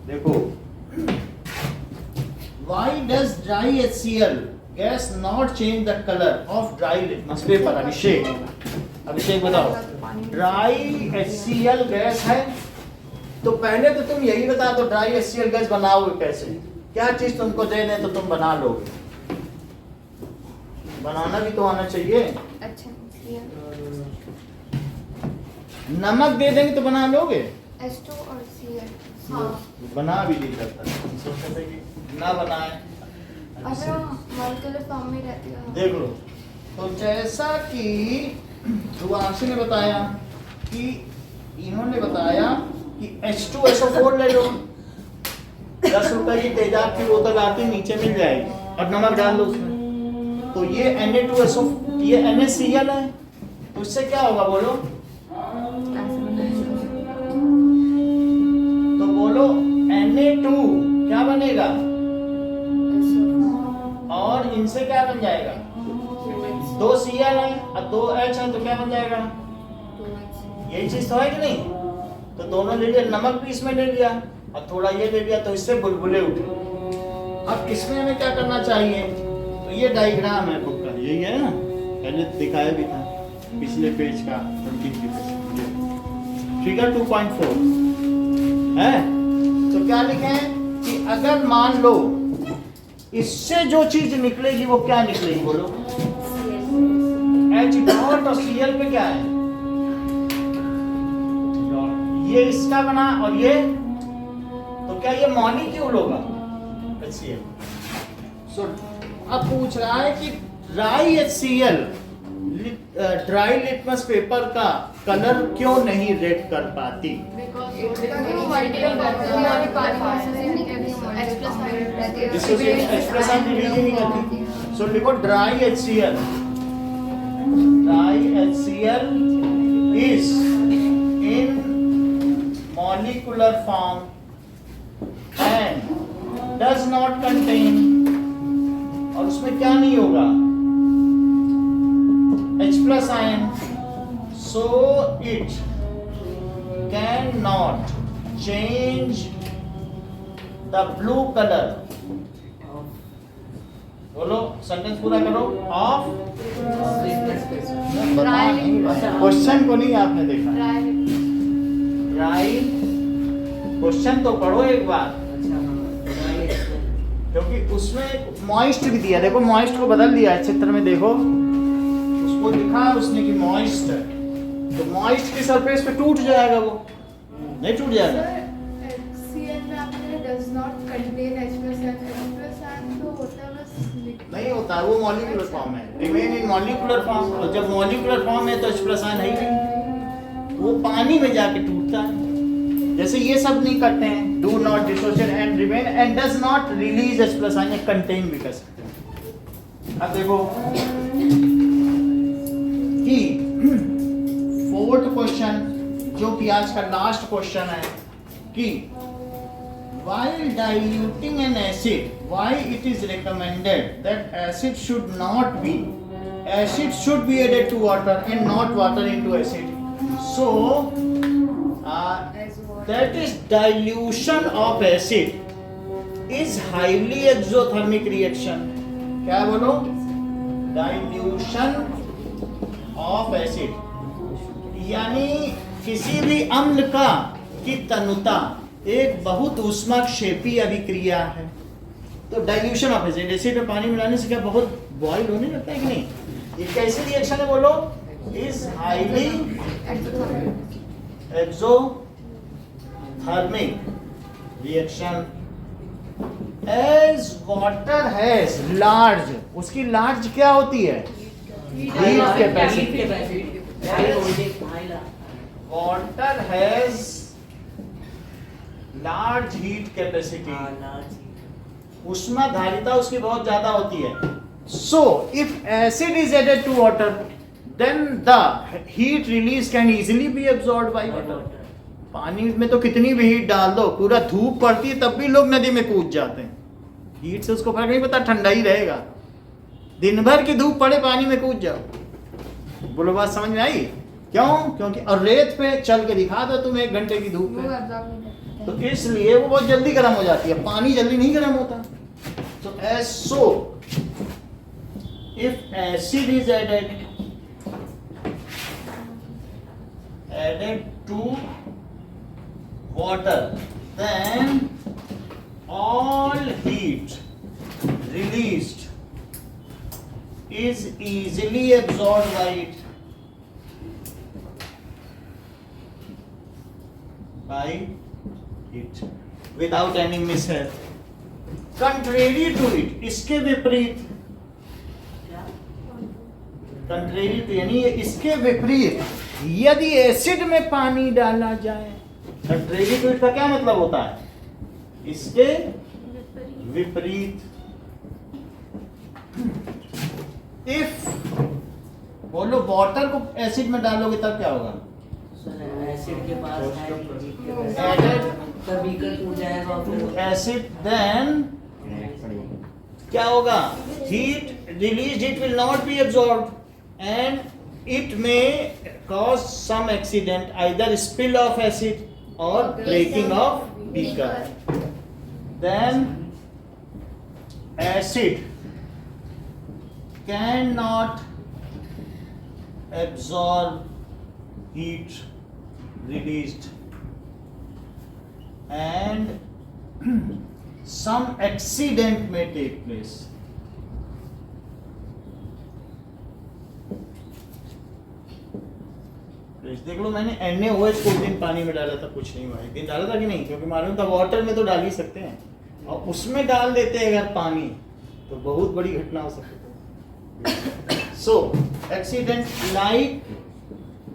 Speaker 1: देखो, why does dry HCl gas not change the color of dry litmus paper? अभिषेक बताओ, ड्राई HCl गैस है, तो पहले तो तुम यही बता दो ड्राई HCl गैस बनाओगे कैसे, क्या चीज तुमको दे दें तो तुम बना लोगे, बनाना भी तो आना चाहिए।
Speaker 2: अच्छा Cl
Speaker 1: नमक दे देंगे तो बना लोगे,
Speaker 2: H2 और Cl।
Speaker 3: हाँ
Speaker 1: बना भी नहीं सकता, सोचते थे कि ना बनाए।
Speaker 2: अगर हम मॉलिक्यूलर फॉर्म में रहती है
Speaker 1: देख लो, तो जैसा कि ध्रुवांशी ने बताया कि इन्होंने बताया कि H2SO4 ले लो, 10 रुपए की तेजाब की बोतल आती नीचे मिल जाएगी और नमक डाल दो उसमें, तो ये Na2SO ये NaCl है, तो इससे क्या होगा बोलो, तो बोलो Na2 क्या बनेगा और इनसे क्या बन जाएगा, 2 Cl है और 2 H है तो क्या बन जाएगा, यही चीज तो है कि नहीं। तो दोनों ले लिया, नमक भी इसमें ले लिया और थोड़ा ये ले लिया, तो इससे बुलबुले उठे। अब इसमें हमें क्या करना चाहिए, तो ये डायग्राम है बुक का, यही है ना, पहले दिखाया भी था पिछले पेज का, फिगर 2.4 है। तो क्या लिखे हैं कि अगर मान लो इससे जो चीज निकलेगी वो क्या निकलेगी बोलो, H डॉट और Cl पे क्या है, ये इसका बना और ये, तो क्या ये मॉलिक्यूल होगा HCl। सो अब पूछ रहा है कि dry HCl dry litmus paper का कलर क्यों नहीं रेड कर पाती, एक्सप्रेशन रिलीज ही नहीं करती। सो लिखो dry HCl is in molecular form and does not contain, और उसमें क्या नहीं होगा, H+ ion, so it cannot change the blue color, बोलो सेंटेंस पूरा करो, ऑफ क्वेश्चन को नहीं आपने देखा, राइट क्वेश्चन तो पढ़ो एक बार, क्योंकि उसमें मॉइस्ट भी दिया, देखो मॉइस्ट को बदल दिया है चित्र में, देखो उसको लिखा उसने कि मॉइस्ट है, तो मॉइस्ट की सरफेस पे टूट जाएगा, वो नहीं टूट जाएगा।
Speaker 3: HCl में आपने does not contain H+N तो होता है बस
Speaker 1: नहीं होता, वो मॉलिक्यूलर फॉर्म है, रिमेन इन मॉलिक्यूलर फॉर्म, और जब मॉलिक्यूलर फॉर्म है तो H+ है ही नहीं, वो पानी में जाके टूटता है, जैसे ये सब नहीं करते हैं, do not dissociate and remain and does not release H+ या कंटेन भी कर सकते हैं। अब देखो कि फोर्थ क्वेश्चन जो कि आज का लास्ट क्वेश्चन है कि while diluting an acid, why it is recommended that acid should be added to water and not water into acid. So that is dilution of acid is highly exothermic reaction. क्या बोलो, dilution of acid यानी किसी भी अम्ल का की तनुता एक बहुत ऊष्माक्षेपी अभिक्रिया है। तो डाइल्यूशन ऑफ एसिड, एसिड में पानी मिलाने से क्या बहुत बॉइल होने लगता है कि नहीं, ये कैसी रिएक्शन है बोलो, is highly exothermic reaction as water has large, उसकी लार्ज क्या होती है, heat capacity, water has large heat capacity, उष्मा धारिता उसकी बहुत ज्यादा होती है। So if acid is added to water then the heat release can easily be absorbed by water. पानी में तो कितनी भी हीट डाल दो, पूरा धूप पड़ती है तब भी लोग नदी में कूद जाते हैं, हीट से उसको फर्क नहीं पड़ता, ठंडा ही रहेगा, दिन भर की धूप पड़े पानी में कूद जाओ। बोलो बात समझ में आई, क्यों, क्योंकि और रेत पे चल के दिखा दो तुम 1 घंटे की धूप में, तो इसलिए वो बहुत जल्दी गर्म हो जाती है, पानी जल्दी नहीं गर्म होता। तो so if acid is added to water, then all heat released is easily absorbed by it. By it without any mishap. Contrary to it, इसके विपरीत,
Speaker 4: क्या?
Speaker 1: कंट्रेरी टू यानी इसके विपरीत यदि एसिड में पानी डाला जाए, कंट्रेरी टू इट का क्या मतलब होता है? इसके विपरीत. इफ बोलो वाटर को एसिड में डालोगे तब क्या होगा?
Speaker 4: एसिड के पास है
Speaker 1: Added
Speaker 4: तब बीकर टूट जाएगा और फिर
Speaker 1: एसिड देन क्या होगा? Heat release, it will not be absorbed and it may cause some accident, either spill of acid or breaking of beaker. Then acid can not absorb heat released and some accident may take place. देख लो, मैंने NaOH को दिन पानी में डाला था, कुछ नहीं हुआ. एक दिन डाला था कि नहीं? क्योंकि मालूम था वाटर में तो डाल ही सकते हैं, और उसमें डाल देते हैं अगर पानी तो बहुत बड़ी घटना हो सकती है. So accident like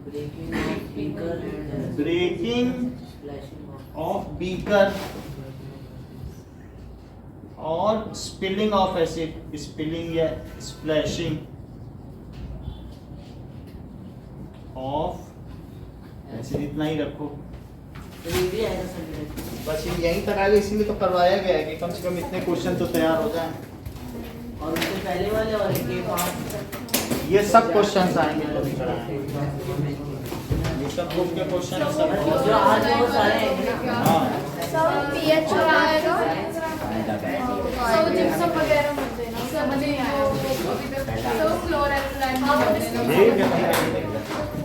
Speaker 4: breaking of beaker and
Speaker 1: breaking
Speaker 4: splashing
Speaker 1: of beaker or spilling of acid, spilling या splashing of acid. इतना ही रखो
Speaker 4: तो ये भी आएगा सर.
Speaker 1: बस, ये यहीं तक आएगा, इसीलिए तो करवाया गया है कि कम से कम इतने क्वेश्चन तो तैयार हो जाएं.
Speaker 4: और उससे पहले वाले और इनके 5
Speaker 1: ये सब क्वेश्चंस आएंगे तो भी कराएंगे. ये सब बुक के क्वेश्चन सब
Speaker 4: जो आज वो सारे हैं.
Speaker 1: हाँ.
Speaker 3: सब पीएच का आएगा, सब जिप्सम वगैरह मत देना, समझ नहीं आया. सब क्लोराइड
Speaker 1: ठीक है.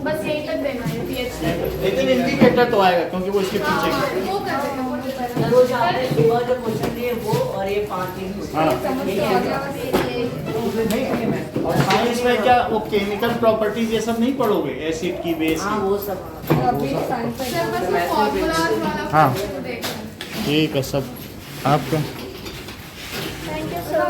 Speaker 3: बस यही तक देना है पीएच.
Speaker 1: लेकिन इंडिकेटर तो आएगा क्योंकि वो इसके पीछे की.
Speaker 3: वो कर देना, वो कर देना.
Speaker 4: सर वो जो आपने सुबह जो क्वेश्चन दिए वो और ये 5 दिन
Speaker 1: हाँ.
Speaker 3: समझ के आ गया बस ये.
Speaker 1: और साइंस में क्या वो केमिकल प्रॉपर्टीज ये सब नहीं पढ़ोगे, एसिड की, बेस
Speaker 4: हाँ
Speaker 1: की?
Speaker 4: वो सब.
Speaker 3: सर बस वो फॉर्मूलाज वाला
Speaker 1: हाँ.
Speaker 3: देखना.
Speaker 1: ठीक है सब आपका.
Speaker 3: Thank you sir.